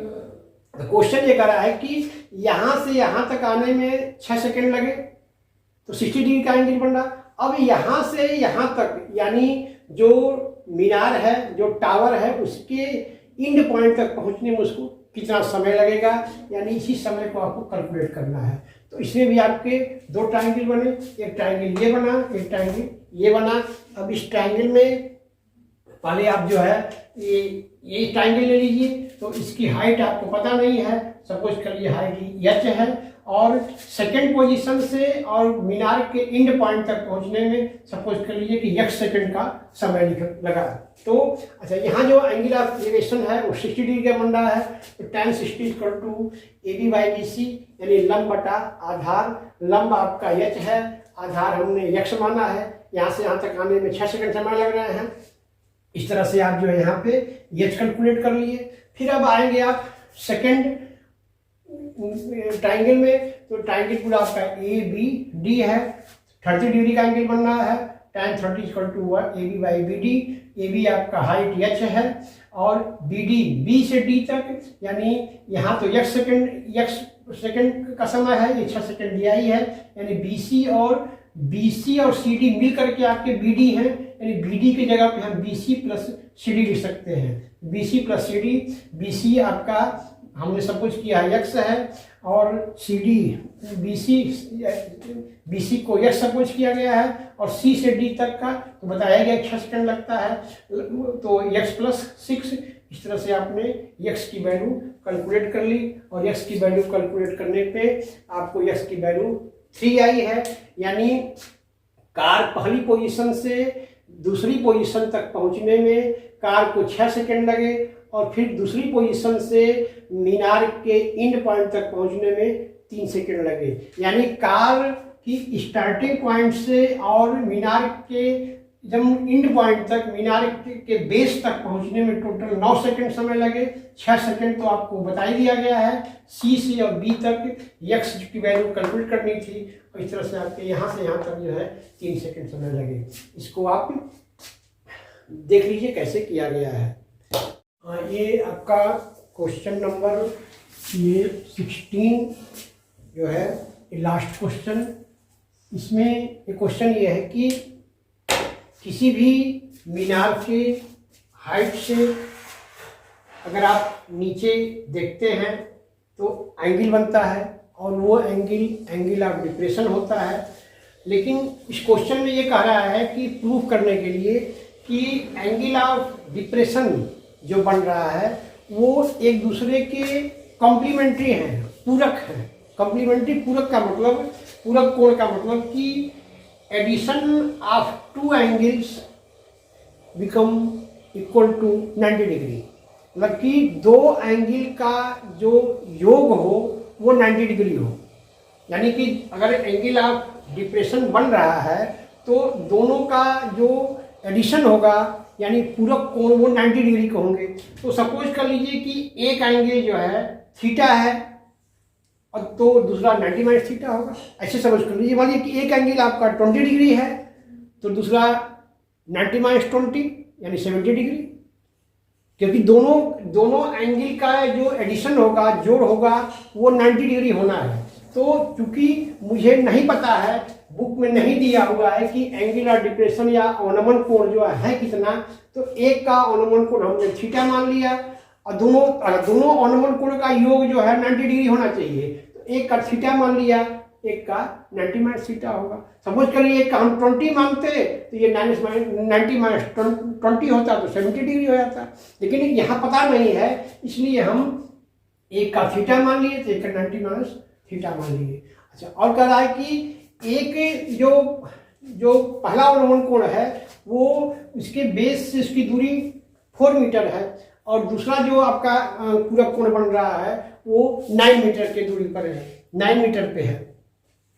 तो क्वेश्चन ये कर रहा है कि यहाँ से यहाँ तक आने में 6 सेकंड लगे तो 60 डिग्री का एंगल बन रहा। अब यहाँ से यहाँ तक यानी जो मीनार है, जो टावर है, उसके इंड पॉइंट तक पहुँचने में उसको कितना समय लगेगा, यानी इसी समय को आपको कैलकुलेट करना है। तो इसमें भी आपके 2 ट्रायंगल बने, एक ट्रायंगल ये बना, एक ट्रायंगल ये बना। अब इस ट्रायंगल में पहले आप जो है ये ट्रायंगल ले लीजिए। तो इसकी हाइट आपको पता नहीं है, सपोज कर लीजिए हाइट एच है, और सेकंड पोजीशन से और मीनार के इंड पॉइंट तक पहुंचने में सपोज कर लीजिए कि x सेकंड का समय लगा। तो अच्छा, यहाँ जो एंगल ऑफ एलिवेशन है वो 60 डिग्री का बन रहा है। तो tan 60 = AB/BC, यानी लंब बटा आधार। लंब आपका h है, आधार हमने x माना है। यहाँ से यहाँ तक आने में 6 सेकंड समय लग रहे हैं। इस तरह से आप जो है यहाँ पे h कैलकुलेट कर लिए। फिर अब आएंगे आप सेकंड ट्रायंगल में। तो ट्रायंगल पूरा आपका ABD है, 30 डिग्री का एंगल बन रहा है। tan 30 = AB/BD। AB आपका हाइट h है, और BD B से D तक, यानी यहाँ तो x सेकंड का समय है, ये 6 सेकंड दिया ही है, यानी BC और CD मिल करके आपके BD है, यानी BD की जगह पे हम BC + CD लिख सकते हैं। BC + CD, BC आपका हमने सपोज किया x है, और CD BC को x सपोज किया गया है, और C से D तक का तो बताया गया 6 सेकंड लगता है, तो x + 6। इस तरह से आपने x की वैल्यू कैलकुलेट कर ली, और x की वैल्यू कैलकुलेट करने पे आपको x की वैल्यू 3 आई है। यानी कार पहली पोजीशन से दूसरी पोजीशन तक पहुंचने में कार को 6 सेकंड लगे, और फिर दूसरी पोजीशन से मीनार के इंड पॉइंट तक पहुंचने में 3 सेकंड लगे। यानी कार की स्टार्टिंग पॉइंट से और मीनार के जब इंड पॉइंट तक, मीनार के बेस तक पहुंचने में टोटल 9 सेकंड समय लगे। 6 सेकंड तो आपको बता ही दिया गया है। सी से और बी तक x की वैल्यू कैलकुलेट करनी थी, और इस तरह से आपके यहाँ से यहाँ तक जो है 3 सेकंड समय लगे। इसको आप देख लीजिए कैसे किया गया है। ये आपका क्वेश्चन नंबर 16 जो है लास्ट क्वेश्चन। इसमें एक क्वेश्चन ये है कि किसी भी मीनार के हाइट से अगर आप नीचे देखते हैं तो एंगल बनता है, और वो एंगल ऑफ डिप्रेशन होता है। लेकिन इस क्वेश्चन में ये कह रहा है कि प्रूफ करने के लिए कि एंगल ऑफ डिप्रेशन जो बन रहा है वो एक दूसरे के कॉम्प्लीमेंट्री हैं, पूरक हैं। कॉम्प्लीमेंट्री पूरक का मतलब, पूरक कोण का मतलब कि addition of 2 angles become equal to 90 degree, मतलब कि 2 एंगल का जो योग हो वो 90 डिग्री हो। यानी कि अगर एंगल ऑफ डिप्रेशन बन रहा है तो दोनों का जो एडिशन होगा यानी पूरक कोण वो 90 डिग्री के होंगे। तो सपोज कर लीजिए कि एक एंगल जो है थीटा है और तो दूसरा 90 - थीटा होगा। ऐसे समझ कर लीजिए। मानिए कि एक एंगल आपका 20 डिग्री है तो दूसरा 90 माइनस 20 यानी 70 डिग्री, क्योंकि दोनों एंगल का जो एडिशन होगा, जोड़ होगा, वो 90 डिग्री होना है। तो चूंकि मुझे नहीं पता है, बुक में नहीं दिया हुआ है कि एंगुलर डिप्रेशन या अवनमन कोण जो है कितना, तो एक का अवनमन कोण हमने थीटा मान लिया और दोनों अवनमन कोण का योग जो है 90 डिग्री होना चाहिए, तो एक का थीटा मान लिया, एक का 90 माइनस थीटा होगा। सपोज करिए एक का हम 20 मानते तो ये 90 माइनस 20 होता तो 70 डिग्री हो जाता, लेकिन यहाँ पता नहीं है, इसलिए हम एक का थीटा मान लिए तो एक का 90 माइनस थीटा मान लिए। अच्छा, और कह रहा है कि एक जो पहला अवनमन कोण है वो उसके बेस से उसकी दूरी 4 मीटर है, और दूसरा जो आपका पूरा कोण बन रहा है वो 9 मीटर के दूरी पर है, 9 मीटर पे है।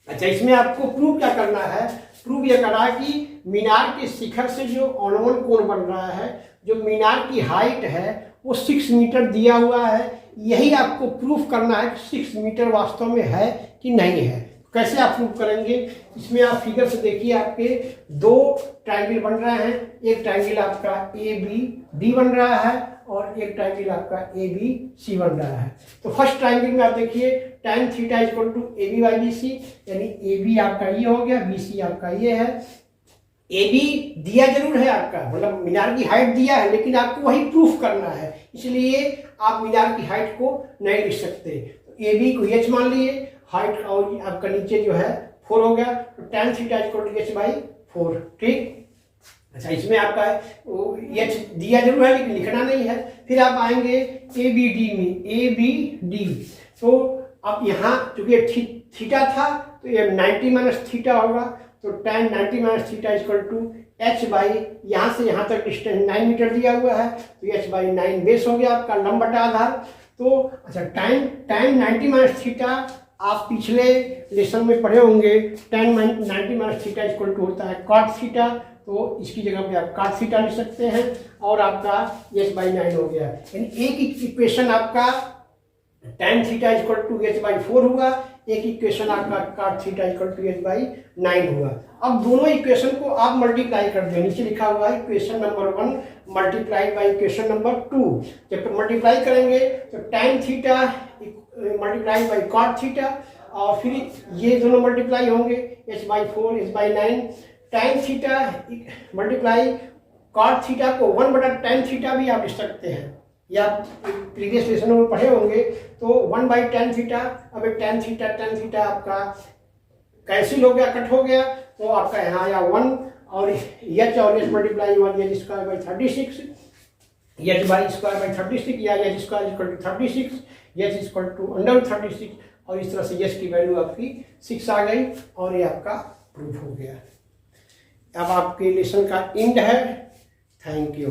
अच्छा, इसमें आपको प्रूव क्या करना है? प्रूव यह करना है कि मीनार के शिखर से जो अवनमन कोण बन रहा है, जो मीनार की हाइट है वो 6 मीटर दिया हुआ है, यही आपको प्रूफ करना है कि 6 मीटर वास्तव में है कि नहीं है। कैसे आप प्रूफ करेंगे? इसमें आप फिगर से देखिए, आपके 2 ट्रायंगल बन रहे हैं, एक ट्रायंगल आपका ABD बन रहा है और एक ट्रायंगल आपका ABC बन रहा है। तो फर्स्ट ट्रायंगल में आप देखिए tan theta equal to AB/BC, यानी AB आपका ये हो गया, BC आपका ये है। AB दिया जरूर है आपका, मतलब मीनार की हाइट दिया है, लेकिन आपको वही प्रूफ करना है, इसलिए आप मीनार की हाइट को नहीं लिख सकते। तो AB को H मान लिए, हाइट और आपका नीचे जो है 4 हो गया, तो tan theta equal to H/4, ठीक। अच्छा, इसमें आपका H दिया जरूर है लेकिन लिखना नहीं है। फिर आप आएंगे ABD में, ABD, तो अब यहाँ चूंकि थीटा था तो ये 90 माइनस थीटा होगा, तो tan 90 minus theta equal to H/, यहाँ से यहाँ तक डिस्टेंस 9 मीटर दिया हुआ है, तो H/9 बेस हो गया आपका लंब बटा आधार। तो अच्छा, tan 90 माइनस थीटा आप पिछले लेसन में पढ़े होंगे, tan 90 minus theta equal to होता है cot थीटा, तो इसकी जगह पे आप cot थीटा लिख सकते हैं, और आपका H/9 हो गया। यानी एक इक्वेशन आपका tan theta equal to H/4 हुआ, एक इक्वेशन आपका cot theta equal to H/9 हुआ। अब दोनों इक्वेशन को आप मल्टीप्लाई कर दें, नीचे लिखा हुआ है equation number 1 multiply by equation number 2। जब मल्टीप्लाई करेंगे तो tan theta multiply by cot theta, और फिर ये दोनों मल्टीप्लाई होंगे, H/4 H/9, tan theta multiply cot theta को 1/tan थीटा भी आप लिख सकते हैं, या प्रीवियस लेसनों में पढ़े होंगे। तो 1/tan थीटा, अब tan थीटा आपका कैंसिल हो गया, कट हो गया, तो आपका यहाँ आया 1, और H और H मल्टीप्लाई 1/36, H/2/36 या H² 36, H इक्वल टू √36, और इस तरह से H की वैल्यू आपकी 6 आ गई, और ये आपका प्रूफ हो गया। अब आपके लेसन का एंड है। Thank you.